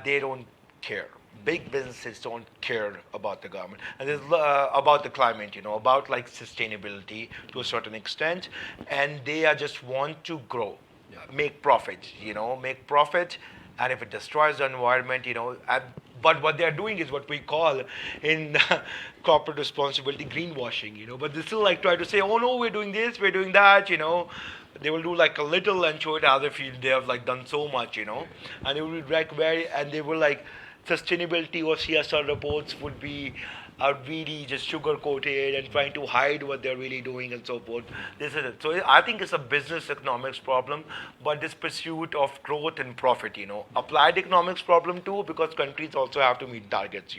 They don't care. Big businesses don't care about the government and there's about the climate, about like sustainability to a certain extent, and they are just want to grow, make profit, make profit, and if it destroys the environment, but what they are doing is what we call in corporate responsibility greenwashing, but they still like try to say, oh no, we're doing this, we're doing that, They will do like a little and show it as if they have like done so much, and it will be like and they will like sustainability or CSR reports would be are really just sugar coated and trying to hide what they're really doing and so forth. This is it. So I think it's a business economics problem, but this pursuit of growth and profit, applied economics problem too, because countries also have to meet targets,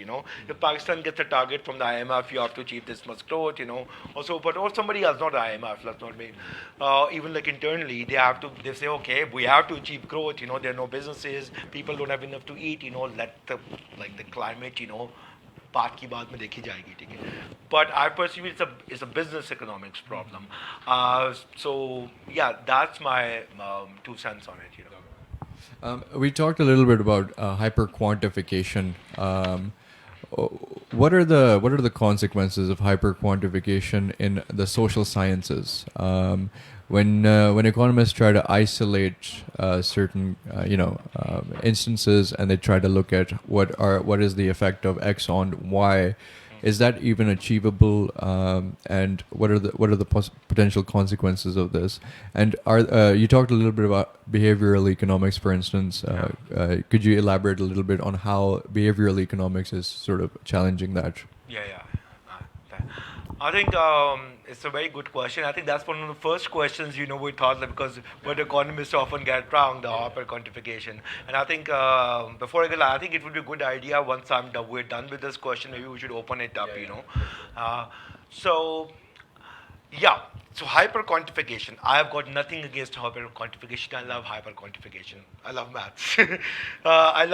If Pakistan gets a target from the IMF, you have to achieve this much growth, also, but or somebody else, not IMF, let's not make, even like internally, they say, okay, we have to achieve growth, there are no businesses, people don't have enough to eat, let the climate, बात की बात में देखी जाएगी, ठीक है? But I perceive it's a business economics problem. So yeah, that's my 2 cents on it. We talked a little bit about hyper quantification. What are the consequences of hyper quantification in the social sciences? When economists try to isolate certain instances and they try to look at what is the effect of X on Y, is that even achievable? And what are the potential consequences of this? And you talked a little bit about behavioral economics, for instance. Could you elaborate a little bit on how behavioral economics is sort of challenging that? Yeah. I think it's a very good question. I think that's one of the first questions, we thought that because what economists often get wrong, the hyper quantification. And I think before I go, I think it would be a good idea once we're done with this question, maybe we should open it up, So hyper quantification. I have got nothing against hyper quantification. I love hyper quantification. I love maths. I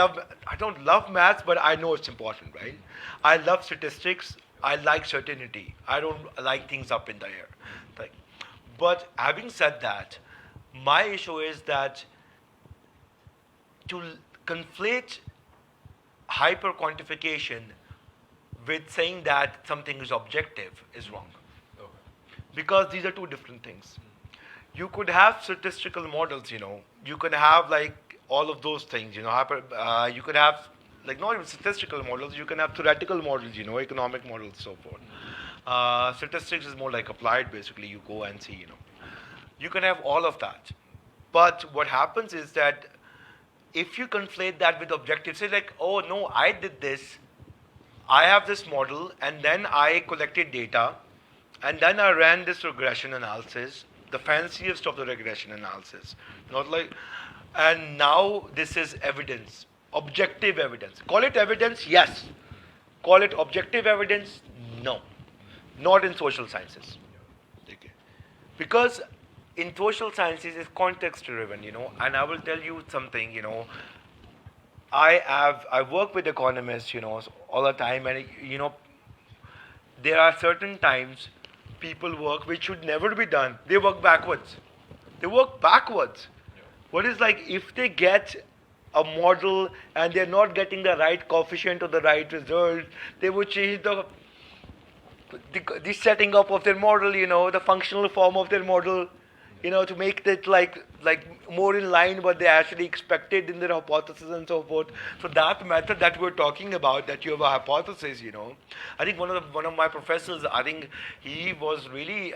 don't love maths, but I know it's important, right? I love statistics. I like certainty. I don't like things up in the air. But having said that, my issue is that to conflate hyper quantification with saying that something is objective is wrong. Because these are two different things. You could have statistical models, you could have like all of those things, you could have like not even statistical models, you can have theoretical models, economic models, so forth. Statistics is more like applied, basically, you go and see, You can have all of that. But what happens is that if you conflate that with objectives, say like, oh no, I did this, I have this model, and then I collected data, and then I ran this regression analysis, the fanciest of the regression analysis. And now this is evidence. Objective evidence. Call it evidence? Yes. Call it objective evidence? No. Not in social sciences. Okay. Because in social sciences it's context driven, and I will tell you something, I work with economists, all the time, and there are certain times people work which should never be done. They work backwards. What is like if they get a model and they're not getting the right coefficient or the right result, they would change the setting up of their model, the functional form of their model. to make it like more in line what they actually expected in their hypothesis and so forth. So that method that we're talking about, that you have a hypothesis, I think one of my professors, I think he was really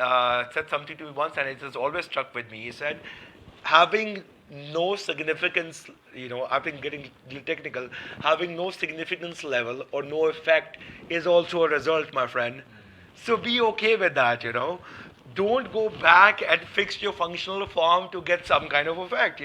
said something to me once, and it has always struck with me. He said, having no significance, I've been getting technical, having no significance level or no effect is also a result, my friend. So be okay with that, Don't go back and fix your functional form to get some kind of effect,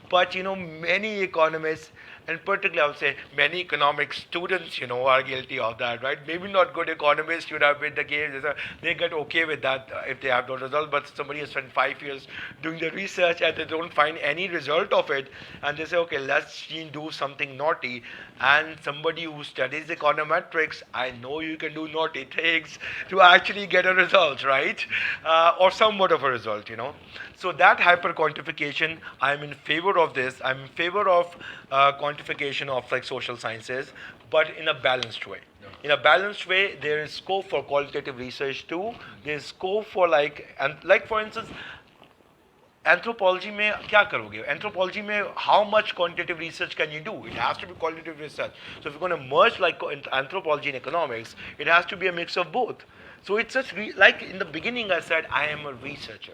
But, many economists, and particularly I would say many economic students, are guilty of that, right? Maybe not good economists should have been the case. They get okay with that if they have no result, but somebody has spent 5 years doing the research and they don't find any result of it, and they say, okay, let's do something naughty. And somebody who studies econometrics, I know you can do naughty things to actually get a result, right? Or somewhat of a result, So that hyper quantification, I'm in favor of this. I'm in favor of quantification of like social sciences, but in a balanced way. In a balanced way, there is scope for qualitative research too. There is scope for like for instance, anthropology में क्या करोगे? Anthropology में how much quantitative research can you do? It has to be qualitative research. So if you're going to merge like anthropology and economics, it has to be a mix of both. So it's just like in the beginning I said, I am a researcher.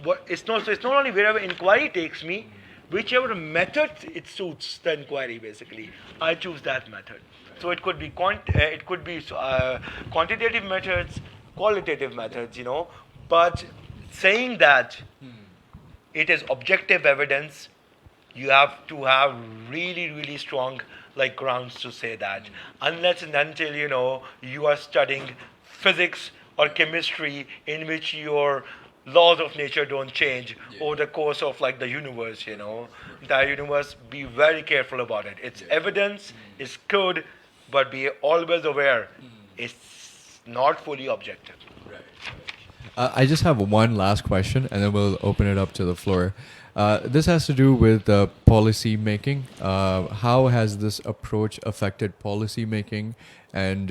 But it's not only wherever inquiry takes me, whichever method it suits the inquiry, basically, I choose that method. So it could be quantitative methods, qualitative methods, But saying that it is objective evidence, you have to have really, really strong grounds to say that. Unless and until you are studying physics or chemistry in which your laws of nature don't change over the course of the universe, The universe, be very careful about it. It's evidence, it's good, but be always aware it's not fully objective. I just have one last question, and then we'll open it up to the floor. This has to do with policy making. How has this approach affected policy making? And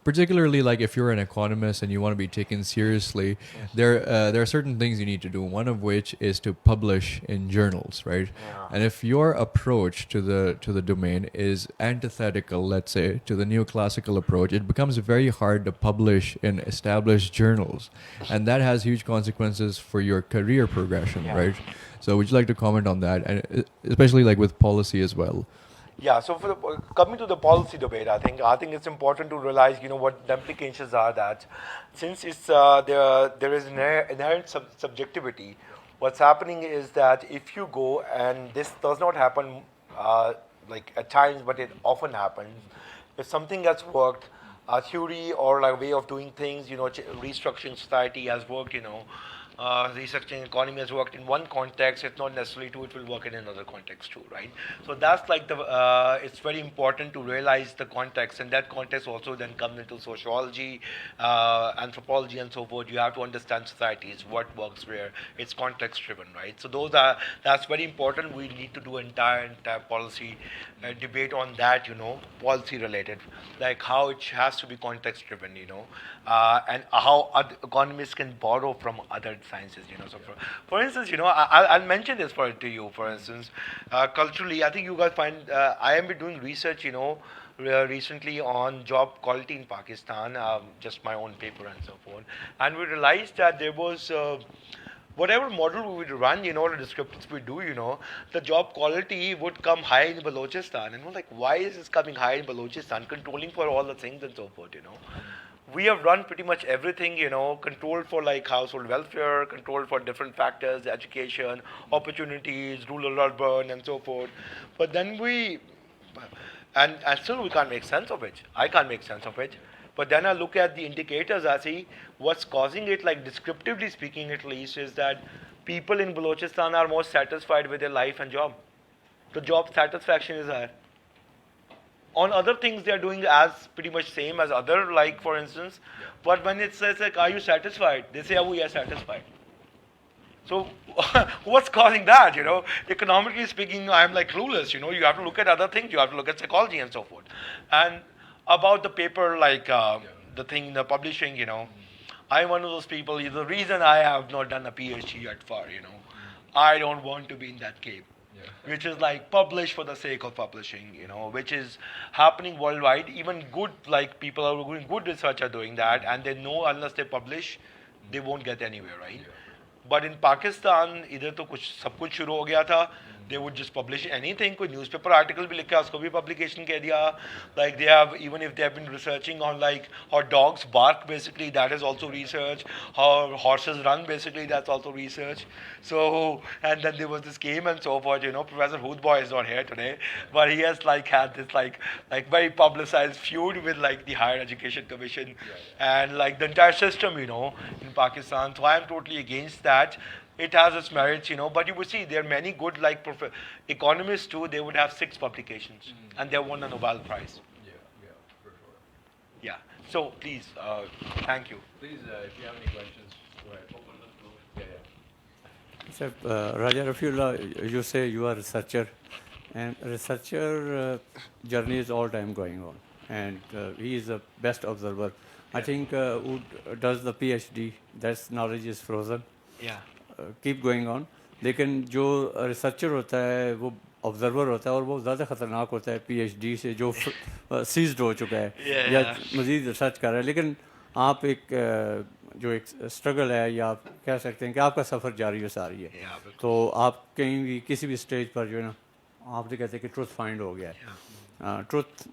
particularly, if you're an economist and you want to be taken seriously, there are certain things you need to do. One of which is to publish in journals, right? Yeah. And if your approach to the domain is antithetical, let's say, to the neoclassical approach, it becomes very hard to publish in established journals, and that has huge consequences for your career progression, right? So, would you like to comment on that, and especially with policy as well? Yeah, so coming to the policy debate, I think it's important to realize, what the implications are, that since it's there is inherent subjectivity, what's happening is that if you go, and this does not happen at times, but it often happens, if something has worked, a theory or a way of doing things, restructuring society has worked, restructuring economy has worked in one context, it's not necessarily true it will work in another context too, right? So that's it's very important to realize the context, and that context also then comes into sociology, anthropology and so forth. You have to understand societies, what works where. It's context driven, right? So that's very important. We need to do entire policy debate on that, policy related, how it has to be context driven, and how economists can borrow from other sciences, So for instance, I'll mention this to you. For instance, culturally, I think you guys find I am doing research, recently on job quality in Pakistan, just my own paper and so forth, and we realized that there was. Whatever model we would run, the descriptors we do, the job quality would come high in Balochistan. And we're why is this coming high in Balochistan? Controlling for all the things and so forth, We have run pretty much everything, controlled for household welfare, controlled for different factors, education, opportunities, rural, urban, and so forth. But then and still we can't make sense of it. I can't make sense of it. But then I look at the indicators, I see what's causing it, descriptively speaking at least, is that people in Balochistan are more satisfied with their life and job. The job satisfaction is higher. On other things, they are doing as pretty much same as other, for instance. But when it says, are you satisfied? They say, oh, we are satisfied. So what's causing that, Economically speaking, I'm clueless, You have to look at other things. You have to look at psychology and so forth. And about the paper, the thing, the publishing, I'm one of those people. The reason I have not done a PhD yet for, I don't want to be in that cave. Which is like publish for the sake of publishing, which is happening worldwide. Even good, like people are doing good research are doing that, and they know unless they publish, they won't get anywhere, right? But in Pakistan, इधर तो कुछ सब कुछ शुरू हो गया था. They would just publish anything. कोई newspaper article भी लिखा उसको भी publication कह दिया. Like they have, even if they have been researching on like how dogs bark, basically that is also research. How horses run, basically that's also research. So, and then there was this game and so forth. Professor Hoodboy is not here today, but he has like had this like very publicized feud with like the Higher Education Commission and like the entire system, in Pakistan. So I am totally against that. It has its merits, but you would see there are many good like economists too. They would have 6 publications and they won a Nobel Prize. Yeah, for sure. Yeah. So please, thank you. Please, if you have any questions, go ahead. Open the floor. Yeah. So, Raja Rafi Ullah, you say you are a researcher, and researcher journey is all time going on, and he is the best observer. I think who does the PhD, that knowledge is frozen. Yeah. Keep going on. लेकिन जो researcher होता है वो observer होता है और वो ज़्यादा ख़तरनाक होता है PhD से जो सीज्ड हो चुका है या मज़ीद रिसर्च कर रहा है. लेकिन आप एक जो एक स्ट्रगल है या आप कह सकते हैं कि आपका सफ़र जारी और सारी है. तो आप कहीं भी किसी भी स्टेज पर जो है ना आप तो कहते हैं कि ट्रुथ फाइंड हो गया है, truth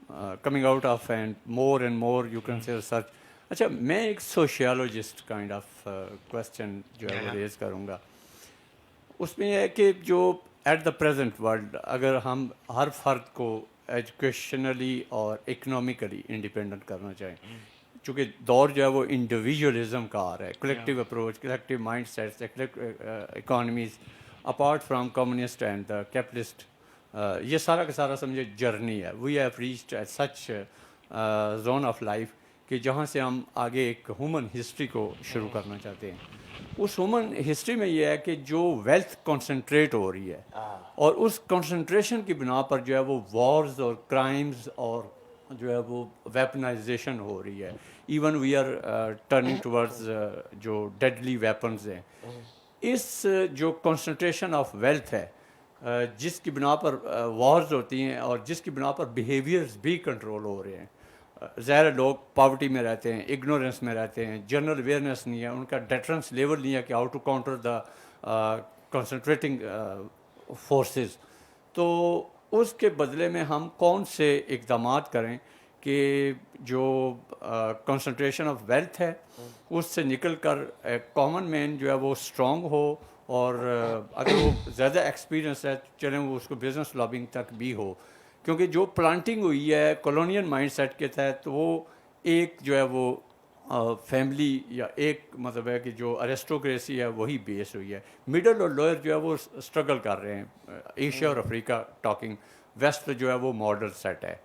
coming out of and more you can say research. अच्छा, मैं एक सोशियोलॉजिस्ट काइंड ऑफ क्वेश्चन जो है वो रेज़ करूँगा. उसमें यह है कि जो एट द प्रेजेंट वर्ल्ड अगर हम हर फर्द को एजुकेशनली और इकनॉमिकली इंडिपेंडेंट करना चाहें, चूँकि दौर जो है वो इंडिविजुअलिज्म का आ रहा है, collective approach, collective mind sets, economies apart from communist and the capitalist, ये सारा का सारा समझे जर्नी है. We have reached at such zone of life कि जहाँ से हम आगे एक ह्यूमन हिस्ट्री को शुरू करना चाहते हैं. उस ह्यूमन हिस्ट्री में ये है कि जो वेल्थ कंसंट्रेट हो रही है और उस कंसंट्रेशन की बिना पर जो है वो वॉर्स और क्राइम्स और जो है वो वेपनाइजेशन हो रही है. Even we are turning towards जो डेडली वेपन्स हैं. इस जो कंसंट्रेशन ऑफ वेल्थ है जिसकी बिना पर वॉर्स होती हैं और जिसकी बिना पर बिहेवियर्स भी कंट्रोल हो रहे हैं. ज़ाहिर लोग पॉवर्टी में रहते हैं, इग्नोरेंस में रहते हैं, जनरल अवेयरनेस नहीं है, उनका डेटरेंस लेवल नहीं है कि how to counter the concentrating forces. तो उसके बदले में हम कौन से इक़दाम करें कि जो कंसंट्रेशन ऑफ वेल्थ है उससे निकल कर कॉमन मैन जो है वो स्ट्रॉन्ग हो और अगर वो ज़्यादा एक्सपीरियंस है चलें वो उसको बिज़नेस लॉबिंग तक भी हो. क्योंकि जो प्लांटिंग हुई है कॉलोनियल माइंडसेट के तहत वो एक जो है वो फैमिली या एक मतलब है कि जो अरिस्टोक्रेसी है वही बेस हुई है. मिडल और लोअर जो है वो स्ट्रगल कर रहे हैं. एशिया और अफ्रीका टॉकिंग, वेस्ट जो है वो मॉडल सेट है.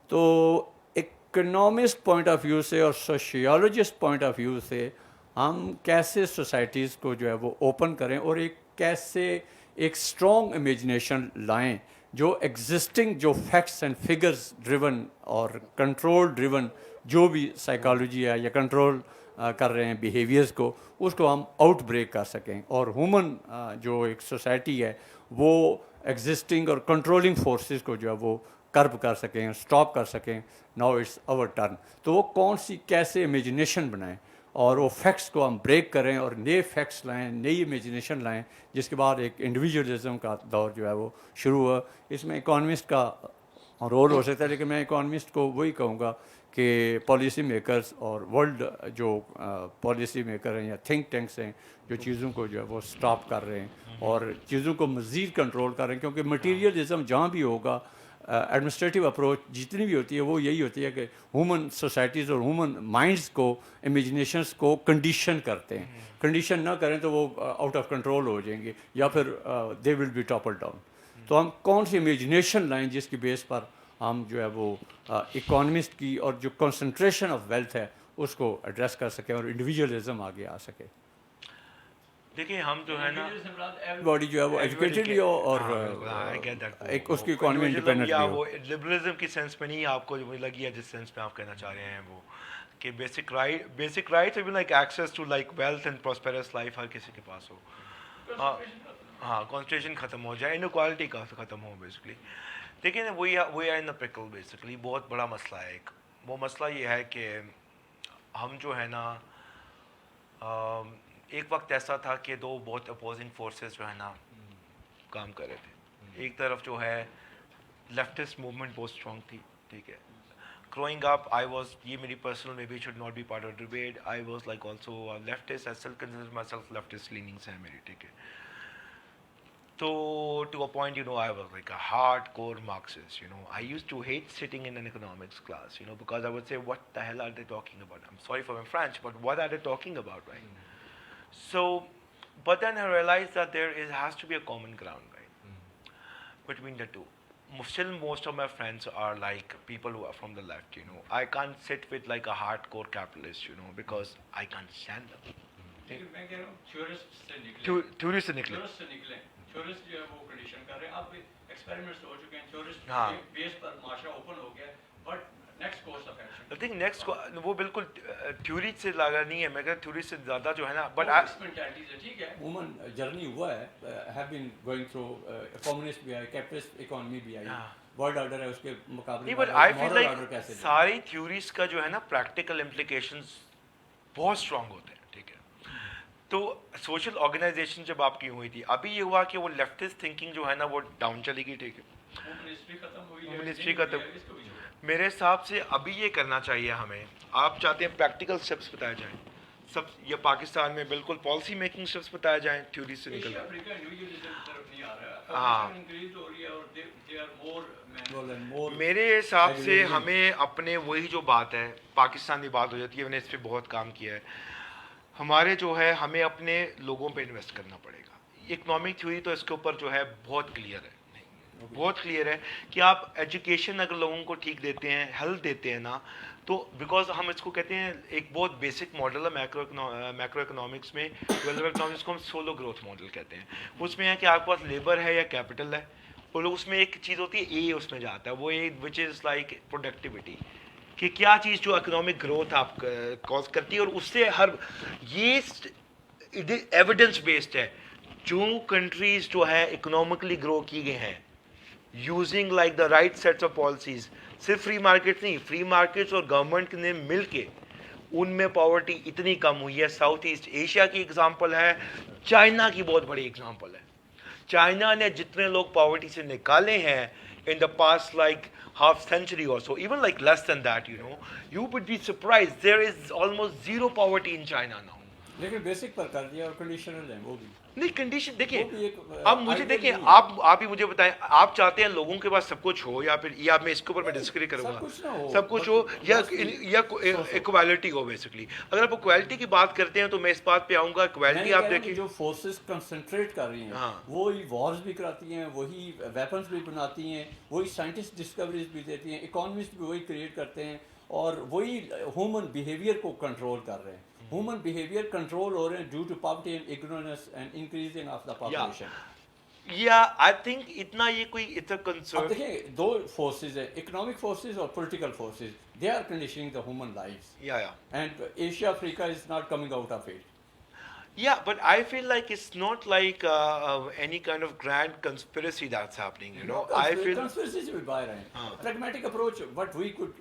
तो इकोनॉमिस्ट पॉइंट ऑफ व्यू से और सोशियोलॉजिस्ट पॉइंट ऑफ व्यू से हम कैसे सोसाइटीज़ को जो है वो ओपन करें और एक कैसे एक स्ट्रॉन्ग इमेजिनेशन लाएं जो एग्जिस्टिंग जो फैक्ट्स एंड फिगर्स ड्रिवन और कंट्रोल ड्रिवन जो भी साइकोलॉजी है या कंट्रोल कर रहे हैं बिहेवियर्स को उसको हम आउट ब्रेक कर सकें और ह्यूमन जो एक सोसाइटी है वो एग्जिस्टिंग और कंट्रोलिंग फोर्सेस को जो है वो कर्ब कर सकें, स्टॉप कर सकें. Now it's our turn. तो वो कौन सी कैसे इमेजिनेशन बनाएं और वो फैक्ट्स को हम ब्रेक करें और नए फैक्ट्स लाएं, नई इमेजिनेशन लाएं, जिसके बाद एक इंडिविजुअलिज्म का दौर जो है वो शुरू हुआ. इसमें इकोनॉमिस्ट का रोल हो सकता है, लेकिन मैं इकोनॉमिस्ट को वही कहूँगा कि पॉलिसी मेकर्स और वर्ल्ड जो पॉलिसी मेकर हैं या थिंक टैंक्स हैं जो चीज़ों को जो है वो स्टॉप कर रहे हैं और चीज़ों को मज़ीद कंट्रोल कर रहे हैं. क्योंकि मटीरियलिज्म जहाँ भी होगा एडमिनिस्ट्रेटिव अप्रोच जितनी भी होती है वो यही होती है कि ह्यूमन सोसाइटीज़ और ह्यूमन माइंड्स को इमेजिनेशंस को कंडीशन करते हैं. कंडीशन ना करें तो वो आउट ऑफ कंट्रोल हो जाएंगे या फिर they will be topple down. तो हम कौन सी इमेजिनेशन लाएं जिसकी बेस पर हम जो है वो इकोनॉमिस्ट की और जो कंसंट्रेशन ऑफ वेल्थ है उसको एड्रेस कर सकें और इंडिविजुअलिज्म आगे आ सके. देखिए हम जो है ना एवरीबॉडी जो है वो एजुकेटेड भी हो और एक उसकी इकोनॉमी इंडिपेंडेंट भी हो. वो लिबरलिज्म की सेंस में नहीं आपको जो मुझे लगी है जिस सेंस में आप कहना चाह रहे हैं वो کہ basic rights even like access to like wealth and prosperous life ہر کسی کے پاس ہو. ہاں کانسٹیٹیوشن ختم ہو جائے, انکوالٹی کا ختم ہو بیسکلی. لیکن we are in pickle basically. بہت بڑا مسئلہ ہے ایک. وہ مسئلہ یہ ہے کہ ہم جو ہے نا ایک وقت ایسا تھا کہ دو بہت اپوزنگ فورسز جو ہے نا کام کر رہے تھے. ایک طرف جو ہے لیفٹسٹ موومنٹ بہت اسٹرانگ تھی, ٹھیک ہے. Growing up, I was, یہ میری personal, maybe it should not be part of the debate, I was like also a leftist. I still consider myself leftist leanings ہیں میری, ٹھیک ہے. So to a point, I was like a hardcore Marxist. I used to hate sitting in an economics class, because I would say, what the hell are they talking about? I'm sorry for my French, but what are they talking about, right? So, but then I realized that there has to be a common ground, right, between the two. Still, most of my friends are like people who are from the left, I can't sit with like a hardcore capitalist, because I can't stand them. لیکن میں کہہ رہا ہوں theorist سے نکلے theorist جو ہے وہ کنڈیشن کر رہے ہیں. اب ایکسپیریمنٹس ہو چکے ہیں, تھیورسٹ بیس پر معاشرہ اوپن ہو گیا, but next course of action I think next وہ بالکل تھیوری سے لگا نہیں ہے. میں کہتا تھیوری سے زیادہ جو ہے نا, بٹ ٹھیک ہے عموماً جرنی ہوا ہے, have been going through, communist بھی آئی, کیپٹلسٹ اکانومی بھی آئی, ورلڈ آرڈر ہے اس کے مقابلے میں. بٹ آئی فیل لائک ساری تھیوریز کا جو ہے نا پریکٹیکل امپلیکیشنز بہت اسٹرانگ ہوتے ہیں, ٹھیک ہے. تو سوشل آرگنائزیشن جب آپ کی ہوئی تھی, ابھی یہ ہوا کہ وہ لیفٹسٹ تھنکنگ جو ہے نا وہ ڈاؤن چلی گئی, ٹھیک ہے. منسٹری ختم. میرے حساب سے ابھی یہ کرنا چاہیے ہمیں. آپ چاہتے ہیں پریکٹیکل اسٹیپس بتائے جائیں, سب یہ پاکستان میں بالکل پالیسی میکنگ اسٹیپس بتائے جائیں تھیوری سے نکل میرے حساب سے ہمیں اپنے وہی جو بات ہے پاکستانی بات ہو جاتی ہے. میں نے اس پہ بہت کام کیا ہے. ہمارے جو ہے ہمیں اپنے لوگوں پہ انویسٹ کرنا پڑے گا. اکنامک تھیوری تو اس کے اوپر جو ہے بہت کلیئر ہے, بہت کلیئر ہے کہ آپ ایجوکیشن اگر لوگوں کو ٹھیک دیتے ہیں, ہیلتھ دیتے ہیں نا, تو بیکاز ہم اس کو کہتے ہیں ایک بہت بیسک ماڈل ہے میکرو اکنامکس میں, ڈیولپمنٹ اکنامکس کو ہم سولو گروتھ ماڈل کہتے ہیں. اس میں ہے کہ آپ کے پاس لیبر ہے یا کیپٹل ہے, اور اس میں ایک چیز ہوتی ہے اے اس میں جاتا ہے, وہ اے وچ از لائک پروڈکٹیوٹی, کہ کیا چیز جو اکنامک گروتھ آپ کاز کرتی ہے. اور اس سے یہ ایویڈنس بیسڈ ہے. جو کنٹریز جو ہے اکنامکلی گرو کی گئے ہیں using like the right sets of policies, صرف فری مارکیٹ نہیں, فری مارکیٹس اور گورنمنٹ نے مل کے ان میں پاورٹی اتنی کم ہوئی ہے. ساؤتھ ایسٹ ایشیا کی اگزامپل ہے, چائنا کی بہت بڑی اگزامپل ہے. چائنا نے جتنے لوگ پاورٹی سے نکالے ہیں in the past like half century or so, even like less than that, you would be surprised. There is almost zero poverty in China now. لیکن بیسک پر کر دیا اور کنڈیشنل ہیں وہ بھی نہیں. کنڈیشن دیکھیں, اب مجھے دیکھیں, آپ ہی مجھے بتائیں, آپ چاہتے ہیں لوگوں کے پاس سب کچھ ہو, یا پھر یا میں اس کے اوپر میں ڈسکری کروں گا سب کچھ ہو یا ایکوالٹی ہو. بیسکلی اگر آپ ایکوالٹی کی بات کرتے ہیں تو میں اس بات پہ آؤں گا. ایکوالٹی آپ دیکھیں, جو فورسز کنسنٹریٹ کر رہی ہیں وہی وارز بھی کراتی ہیں, وہی ویپنز بھی بناتی ہیں, وہی سائنٹسٹ ڈسکوریز بھی دیتی ہیں, اکانومسٹ بھی وہی کریٹ کرتے ہیں, اور وہی ہیومن بیہیویئر کو کنٹرول کر رہے ہیں. ہیومن بیہیویئر کنٹرول ہو رہے ہیں due to poverty and ignorance and increasing of the population. یا آئی تھنک اتنا یہ کوئی اتنا کنسرن. دیکھیں دو فورسز ہیں, اکنامک فورسز اور political forces, they are conditioning the human lifes, and Asia Africa is not coming out of it. Yeah, but I feel like it's not like any kind of grand conspiracy that's happening, I feel conspiracies will buy رہے ہیں. Pragmatic approach, what we could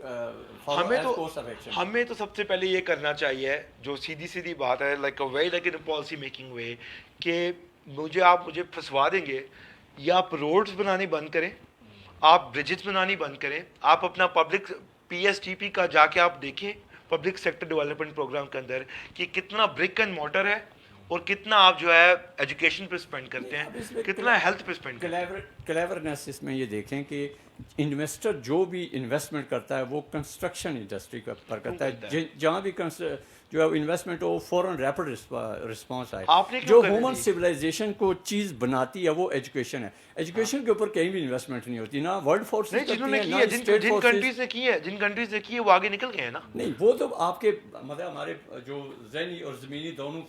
follow as course of action. ہمیں تو سب سے پہلے یہ کرنا چاہیے جو سیدھی بات ہے, like a very like in a policy making way, کہ آپ مجھے پھنسوا دیں گے, یا آپ روڈز بنانی بند کریں, آپ برجز بنانی بند کریں, آپ اپنا پبلک PSTP کا جا کے آپ دیکھیں پبلک سیکٹر ڈیولپمنٹ پروگرام کے اندر کہ کتنا برک اینڈ مورٹر ہے, اور کتنا آپ جو ہے ایجوکیشن پہ اسپینڈ کرتے ہیں, کتنا ہیلتھ پہ اسپینڈ کرتے ہیں. کلیورنس اس میں یہ دیکھیں کہ انویسٹر جو بھی انویسٹمنٹ کرتا ہے وہ کنسٹرکشن انڈسٹری پر کرتا ہے, جہاں بھی جو ہے انویسٹمنٹ ہو فوراً ریپڈ رسپانس آئے. جو ہیومن سویلائزیشن کو چیز بناتی ہے وہ ایجوکیشن ہے. ایجوکیشن کے اوپر کہیں بھی انویسٹمنٹ نہیں ہوتی, نہ ورلڈ فورس جن کنٹریز نے کی ہے وہ آگے نکل گئے ہیں نا. نہیں, وہ تو آپ کے مطلب ہمارے جو ذہنی اور زمینی دونوں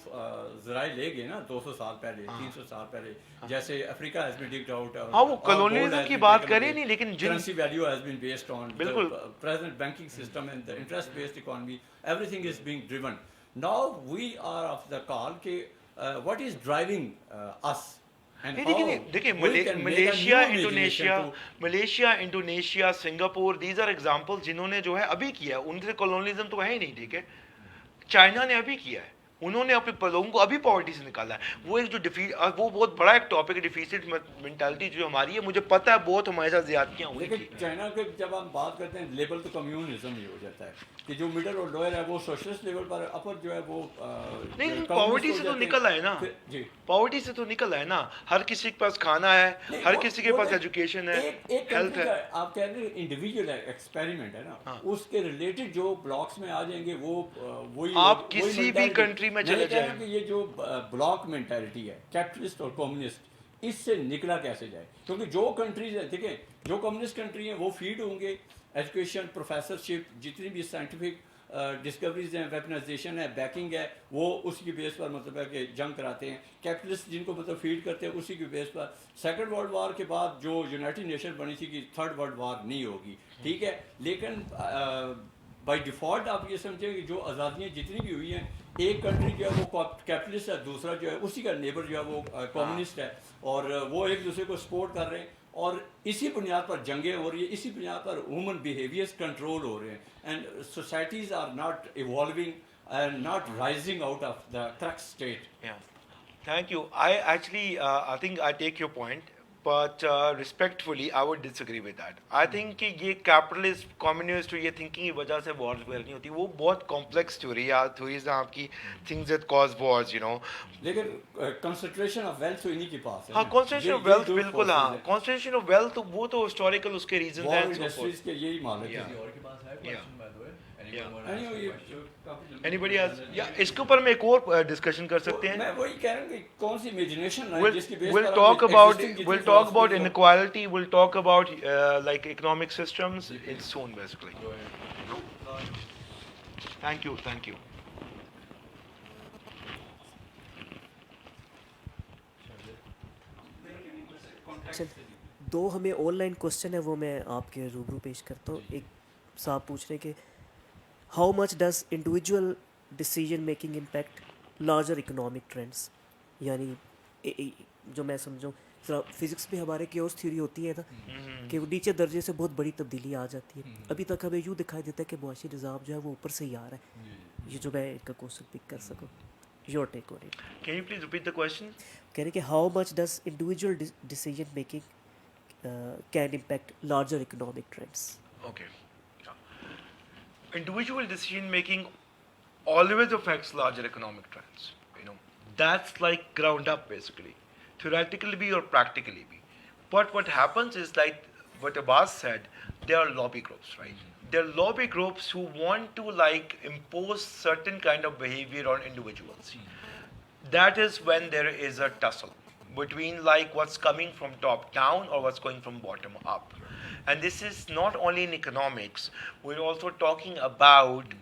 ذرائع لے گئے نا 200 سال پہلے 300 سال پہلے, جیسے افریقہ ہیز بین ڈگڈ آؤٹ. ہاں وہ کالونیزم کی بات کریں نہیں, لیکن currency value has been based on the बिल्कुल। present banking system and the interest-based economy. Everything is being driven. Now we are of the call कि what is driving us and how देखिए we can make a Malaysia new imagination to Malaysia Indonesia Singapore these are examples जिन्होंने जो है अभी किया है, उनसे colonialism तो है ही नहीं, ठीक है। चाइना ने अभी किया है, उन्होंने अपने लोगों को अभी पॉवर्टी से निकाला है। वो एक जो वो बहुत बड़ा एक टॉपिक है, डिफिसिट मेंटालिटी जो हमारी है, मुझे पता है बहुत हमारे साथ ज्यादतियां हुई लेकिन थी। चाइना के जब हम बात करते हैं लेवल तो कम्युनिज्म ही हो जाता है कि जो मिडिल और लोअर है वो सोशलिस्ट लेवल पर, अपर जो है वो नहीं, पॉवर्टी से तो निकल आए ना, जी पॉवर्टी से तो निकल आए ना। हर किसी के पास खाना है, हर किसी के पास एजुकेशन है, एक हेल्थ है। आप कह रहे हैं इंडिविजुअल एक्सपेरिमेंट है ना, हाँ। उसके रिलेटेड जो ब्लॉक्स में आ जाएंगे वो वही आप किसी भी कंट्री में चले जाएं, ये जो ब्लॉक मेंटालिटी है कैपिटलिस्ट और कम्युनिस्ट, इससे निकला कैसे जाए? क्योंकि जो कंट्रीज है, देखिए जो कम्युनिस्ट कंट्री हैं वो फीड होंगे एजुकेशन, प्रोफेसरशिप, जितनी भी साइंटिफिक डिस्कवरीज हैं, वेपनाइजेशन है, बैकिंग है, वो उसकी बेस पर मतलब है कि जंग कराते हैं। कैपिटलिस्ट जिनको मतलब फीड करते हैं उसी की बेस पर सेकंड वर्ल्ड वार के बाद जो यूनाइटेड नेशन बनी थी कि थर्ड वर्ल्ड वार नहीं होगी, ठीक है, लेकिन बाय डिफ़ॉल्ट आप ये समझें कि जो आज़ादियाँ जितनी भी हुई हैं, एक कंट्री जो है वो कैपिटलिस्ट है, दूसरा जो है उसी का नेबर जो है वो कम्युनिस्ट है, और वो एक दूसरे को सपोर्ट कर रहे हैं, और इसी बुनियाद पर जंगें हो रही है, इसी बुनियाद पर ह्यूमन बिहेवियर्स कंट्रोल हो रहे हैं, and societies are not evolving and not rising out of the crux state. Thank you. I think I take your point, but respectfully, I would disagree with that. I think कि ये capitalist, communist ये thinking की वजह से wars वगैरह नहीं होती, वो बहुत complex theory है, theories हैं आपकी, things that cause wars, you know. लेकिन concentration of wealth तो इन्हीं के पास है। हाँ, concentration of wealth बिल्कुल, हाँ, concentration of wealth वो तो historical उसके reasons हैं, and so forth. के यही मालिक Yeah. है। और के पास है Yeah. question by the way? Yeah. Anyone wanna ask a question? Anybody else? Yeah, इसके ऊपर मैं एक और डिस्कशन कर सकते हैं। मैं वही कह रहा हूँ कि कौन सी इमेजिनेशन है जिसकी बेस We'll पर talk हम about existing जितनी we'll talk about philosophies हैं, inequality. We'll talk about like economic systems. It's soon basically. Go ahead. Thank you. Thank you. चल, दो हमें ऑनलाइन क्वेश्चन है, वो मैं आपके रूबरू पेश करता हूँ। एक साहब पूछ रहे कि how much does individual decision making impact larger economic trends, यानी जो मैं समझूँ फिजिक्स में हमारे केओस थ्योरी होती है ना कि वो नीचे दर्जे से बहुत बड़ी तब्दीली आ जाती है। अभी तक हमें यूँ दिखाई देता है कि मुआशी निज़ाम जो है वो ऊपर से ही आ रहा है। ये जो मैं इनका क्वेश्चन पिक कर सकूँ, your take on it. Can you please repeat the question? कह रहे कि how much does individual decision making can impact larger economic trends. Okay. Individual decision making always affects larger economic trends. You know, that's like ground up basically, theoretically be or practically be. But what happens is like what Abbas said, there are lobby groups, right? There are lobby groups who want to like impose certain kind of behavior on individuals. That is when there is a tussle between like what's coming from top down or what's going from bottom up. And this is not only in economics, we're also talking about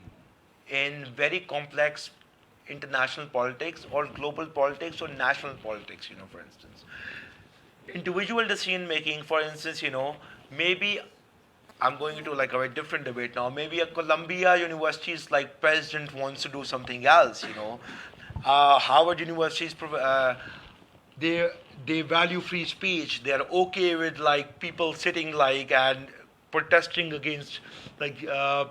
in very complex international politics or global politics or national politics, you know, for instance. Individual decision making, for instance, you know, maybe I'm going into like a very different debate now. Maybe a Columbia University's like president wants to do something else, you know. Harvard University's they value free speech. They're okay with like people sitting like and protesting against like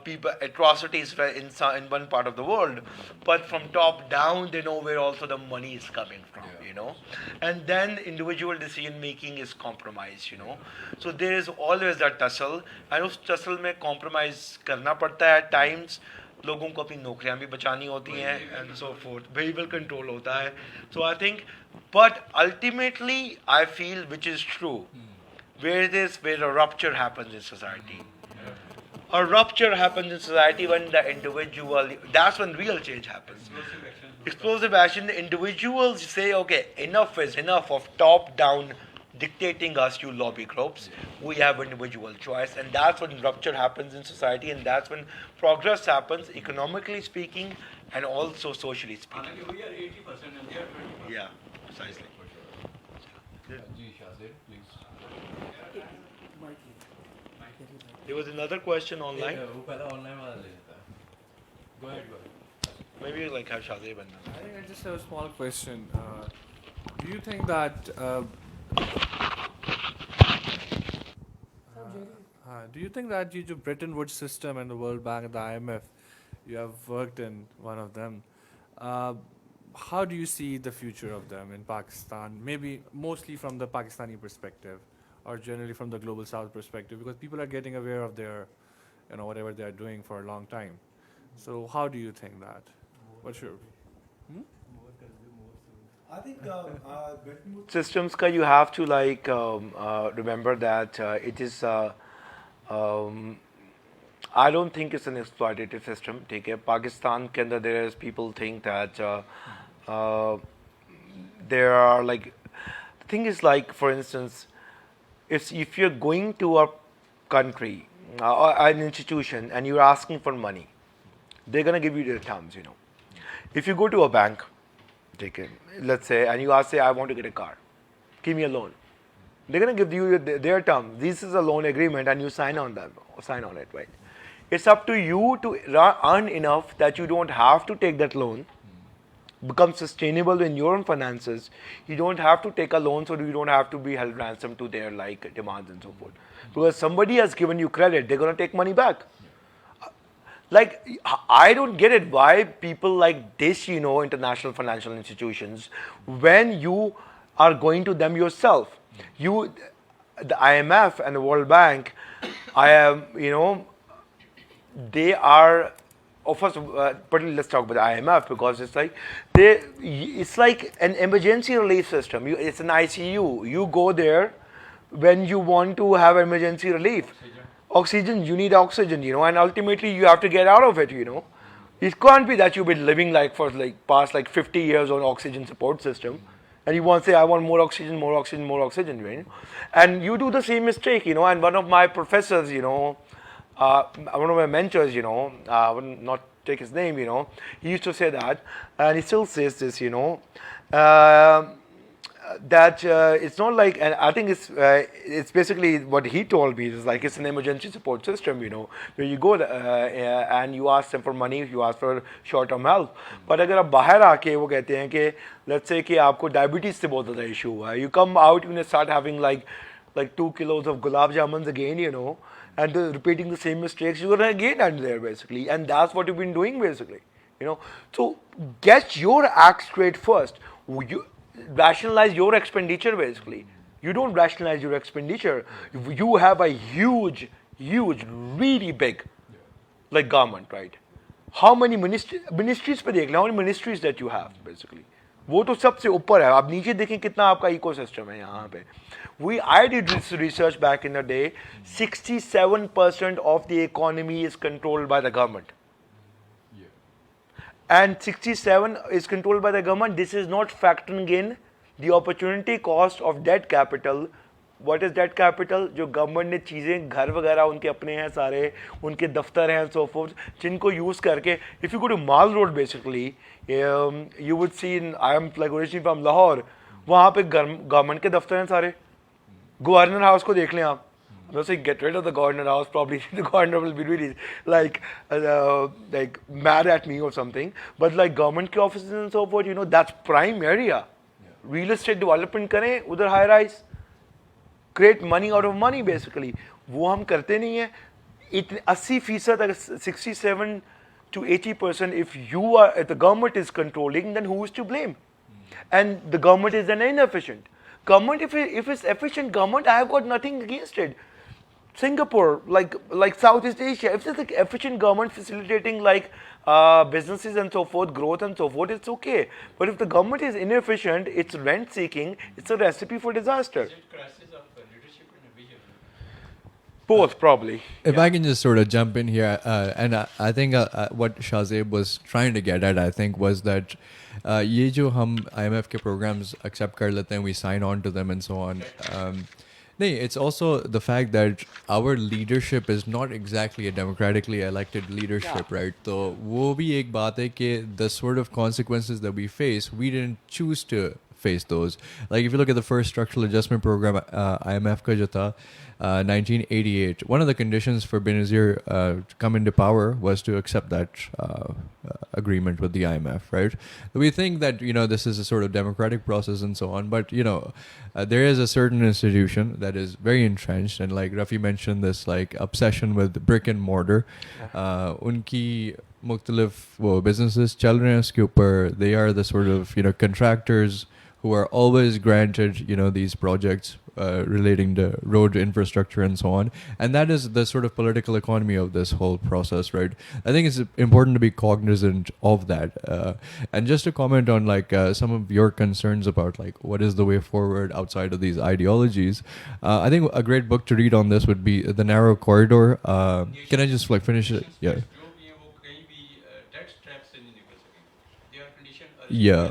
people atrocities in one part of the world, but from top down they know where also the money is coming from, you know. And then individual decision making is compromised, you know. So there is always that tussle, and उस tussle में compromise करना पड़ता है at times. लोगों को अपनी नौकरियां भी बचानी होती हैं and so forth. Variable control होता है. So I think, but ultimately I feel, which is true, where a rupture happens in society. A rupture happens in society when the individual, that's when real change happens. Explosive action, the individuals say, okay, enough is enough of top down dictating us, you lobby groups. We have individual choice, and that's when rupture happens in society, and that's when progress happens, economically speaking, and also socially speaking. We are 80% and they are 20%. Yeah, precisely. Ji Shazir, please. There was another question online. Go ahead. Maybe like have Shazib and I think I just have a small question. Do you think that ये जो Bretton Woods system and the World Bank and the IMF, you have worked in one of them. How do you see the future of them in Pakistan? Maybe mostly from the Pakistani perspective, or generally from the global South perspective, because people are getting aware of their, whatever they are doing for a long time. So how do you think that? What's your? I think systems ka you have to like remember that it is I don't think it's an exploitative system. ठीक है, Pakistan के अंदर there is people think that there are like the thing is like, for instance, if you're going to a country or an institution and you're asking for money, they're gonna give you their terms. If you go to a bank, take it, let's say, and you say, I want to get a car, give me a loan. They're going to give you their terms. This is a loan agreement and you sign on it, right? It's up to you to earn enough that you don't have to take that loan, become sustainable in your own finances. You don't have to take a loan, so you don't have to be held ransom to their like demands and so forth. Because somebody has given you credit, they're going to take money back. Like, I don't get it why people like this, international financial institutions, when you are going to them yourself, the IMF and the World Bank, they are, first, particularly let's talk about the IMF, because it's like an emergency relief system. It's an ICU. You go there when you want to have emergency relief. Oxygen, you need oxygen, and ultimately you have to get out of it, It can't be that you've been living for past 50 years on oxygen support system, and you want to say, I want more oxygen, right? And you do the same mistake, and one of my professors, one of my mentors, I will not take his name, he used to say that, and he still says this, that it's not like, and I think it's basically what he told me is like it's an emergency support system, where you go and you ask them for money, you ask for short-term help. But अगर आप बाहर आके वो कहते हैं कि let's say कि आपको diabetes से बहुत ज़्यादा issue हुआ है, you come out, you start having like 2 kilos of gulab jamuns again, and repeating the same mistakes, you're gonna again end there basically, and that's what you've been doing basically, So get your act straight first. Rationalize your expenditure basically. You don't rationalize your expenditure. You have a huge, really big like government, right? How many ministries पे देख लें, how many ministries that you have basically. वो तो सबसे ऊपर है. आप नीचे देखें कितना आपका ecosystem है यहाँ पे. I did this research back in the day. 67% of the economy is controlled by the government. And 67 is controlled by the government. This is not factoring in the opportunity cost of debt capital. What is debt capital? जो government ने चीज़ें घर वगैरह उनके अपने हैं सारे, उनके दफ्तर हैं, so forth, जिनको use करके, if you go to Mall Road basically, you would see I am like originally from Lahore, वहाँ पे government के दफ्तर हैं सारे. Governor House को देख लें आप. I'm not saying get rid of the Governor House. Probably the governor will be really like mad at me or something. But like government offices and so forth, that's prime area. Real estate development करें, उधर high rise, create money out of money basically. वो हम करते नहीं हैं. 80% 67 to 80%. If the government is controlling, then who is to blame? And the government is then inefficient. Government, if it's efficient government, I have got nothing against it. Singapore, like Southeast Asia, if it's an efficient government facilitating businesses and so forth, growth and so forth, it's okay. But if the government is inefficient, it's rent seeking, it's a recipe for disaster. Is it crisis of leadership and vision? Both probably. If I can just sort of jump in here, and I think what Shazib was trying to get at, I think, was that ये जो हम IMF के programs accept कर लेते हैं, we sign on to them and so on. It's also the fact that our leadership is not exactly a democratically elected leadership, right? So वो भी एक बात है कि the sort of consequences that we face, we didn't choose to face those. Like if you look at the first structural adjustment program, IMF ka jo tha, 1988, one of the conditions for Benazir to come into power was to accept that agreement with the IMF, right? We think that, this is a sort of democratic process and so on, but, there is a certain institution that is very entrenched, and like Rafi mentioned, this like obsession with brick and mortar. Unki मुख्तलिफ वो businesses चल रहे हैं उसके ऊपर. They are the sort of contractors who are always granted these projects relating to road infrastructure and so on, and that is the sort of political economy of this whole process, right? I think it's important to be cognizant of that, and just to comment on like some of your concerns about like what is the way forward outside of these ideologies. I think a great book to read on this would be The Narrow Corridor. Can I just like finish it? Yeah. Yeah.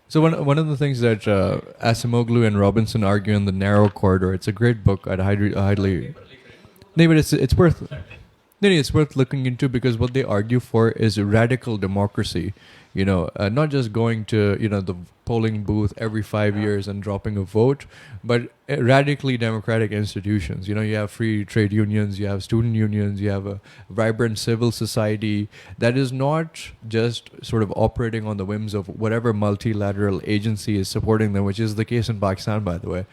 So one of the things that Asimoglu and Robinson argue in The Narrow Corridor, it's a great book. I'd highly. No, but it's worth. No, it's worth looking into, because what they argue for is radical democracy. Not just going to the polling booth every 5 years and dropping a vote, but radically democratic institutions. You have free trade unions, you have student unions, you have a vibrant civil society that is not just sort of operating on the whims of whatever multilateral agency is supporting them, which is the case in Pakistan, by the way.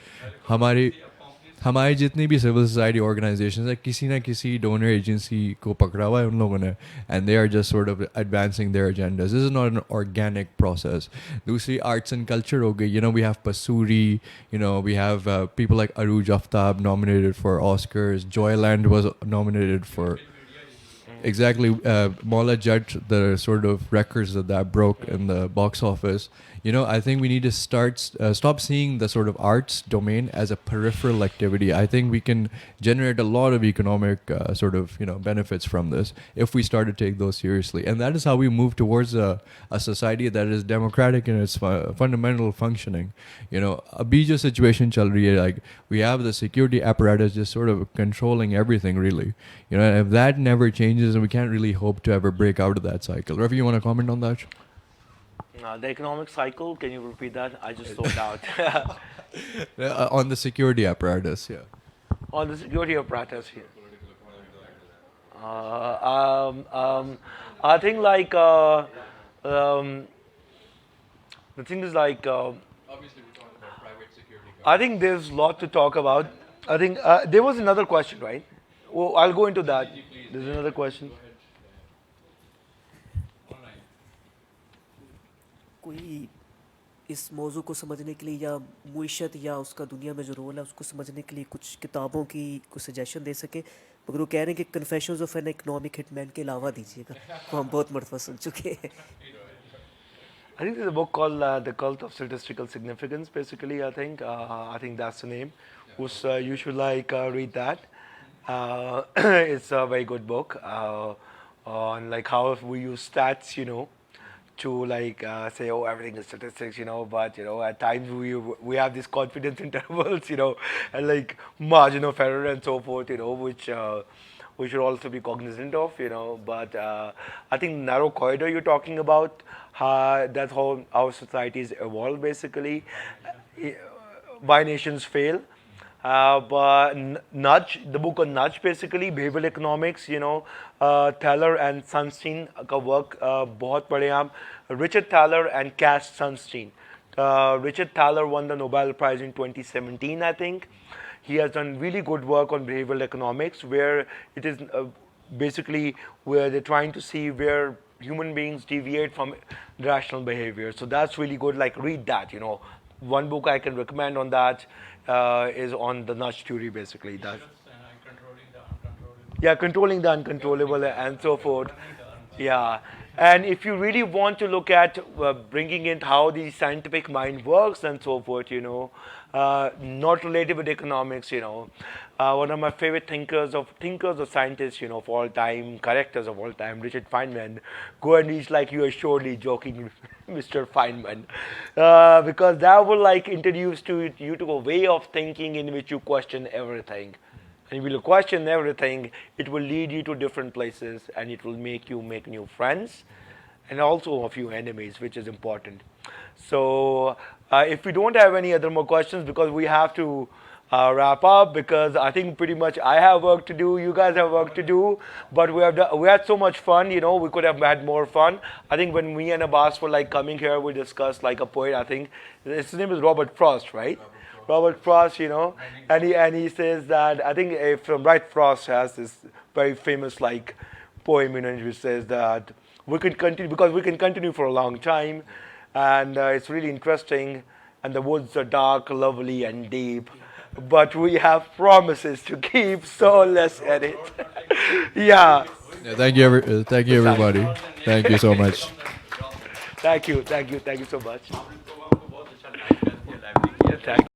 हमारी जितनी भी civil society organisations है, किसी ना किसी donor agency को पकड़ा हुआ है उन लोगों ने, and they are just sort of advancing their agendas. This is not an organic process. दूसरी आर्ट्स एंड कल्चर हो गई. We have Pasoori, we have people like Arooj Aftab nominated for Oscars. Joyland was nominated for exactly. Mola Judge, the sort of records that broke in the box office. I think we need to stop seeing the sort of arts domain as a peripheral activity. I think we can generate a lot of economic sort of benefits from this if we start to take those seriously, and that is how we move towards a society that is democratic in its fundamental functioning. Abhi jo situation chal rahi hai, like we have the security apparatus just sort of controlling everything, really. And if that never changes, we can't really hope to ever break out of that cycle. Rafi, you want to comment on that? The economic cycle, can you repeat that? I just zoned out. On the security apparatus, yeah. On the security apparatus here. I think like the thing is like Obviously, we're talking about private security. I think there's a lot to talk about. I think there was another question, right? Oh, I'll go into that. There's another question. कोई इस मौजू को समझने के लिए या मुईशत या उसका दुनिया में जो रोल है उसको समझने के लिए कुछ किताबों की कुछ सजेशन दे सके, मगर वो कह रहे हैं कि confessions of an economic hitman के अलावा दीजिएगा, वो हम बहुत मरतबा सुन चुके हैं. I think there's a book called The Cult of Statistical Significance, basically. I think that's the name. You should read that. It's a very good book on like how we use stats, to say, oh, everything is statistics, but at times we have these confidence intervals, and like margin of error and so forth, which we should also be cognizant of, but I think narrow corridor you're talking about, that's how our societies evolve, basically. Why nations fail. But Nudge, the book on Nudge, basically, behavioral economics, Thaler and Sunstein का work बहुत पढ़े आप. Richard Thaler and Cass Sunstein. Richard Thaler won the Nobel Prize in 2017, I think. He has done really good work on behavioral economics, where it is basically where they're trying to see where human beings deviate from rational behavior. So that's really good. Like read that. One book I can recommend on that is on the nudge theory, basically. That. Yeah, controlling the uncontrollable and so forth. Yeah. And if you really want to look at bringing in how the scientific mind works and so forth, not related with economics, one of my favorite thinkers or scientists, of all time, characters of all time, Richard Feynman. Go and read like you are surely joking, Mr. Feynman, because that will introduce you to a way of thinking in which you question everything. And if you question everything, it will lead you to different places, and it will make you make new friends and also a few enemies, which is important. So if we don't have any other more questions, because we have to wrap up, because I think pretty much I have work to do, you guys have work to do, but we had so much fun, you know, we could have had more fun. I think when me and Abbas were like coming here, we discussed like a poet, I think his name is Robert Frost, right? Robert Frost, you know, and he says that, I think Wright Frost has this very famous like poem, you know, which says that we can continue, because we can continue for a long time, and it's really interesting, and the woods are dark, lovely, and deep, but we have promises to keep, so let's end it. Yeah. Yeah, thank you, everybody. Thank you so much. Thank you so much. Thank you.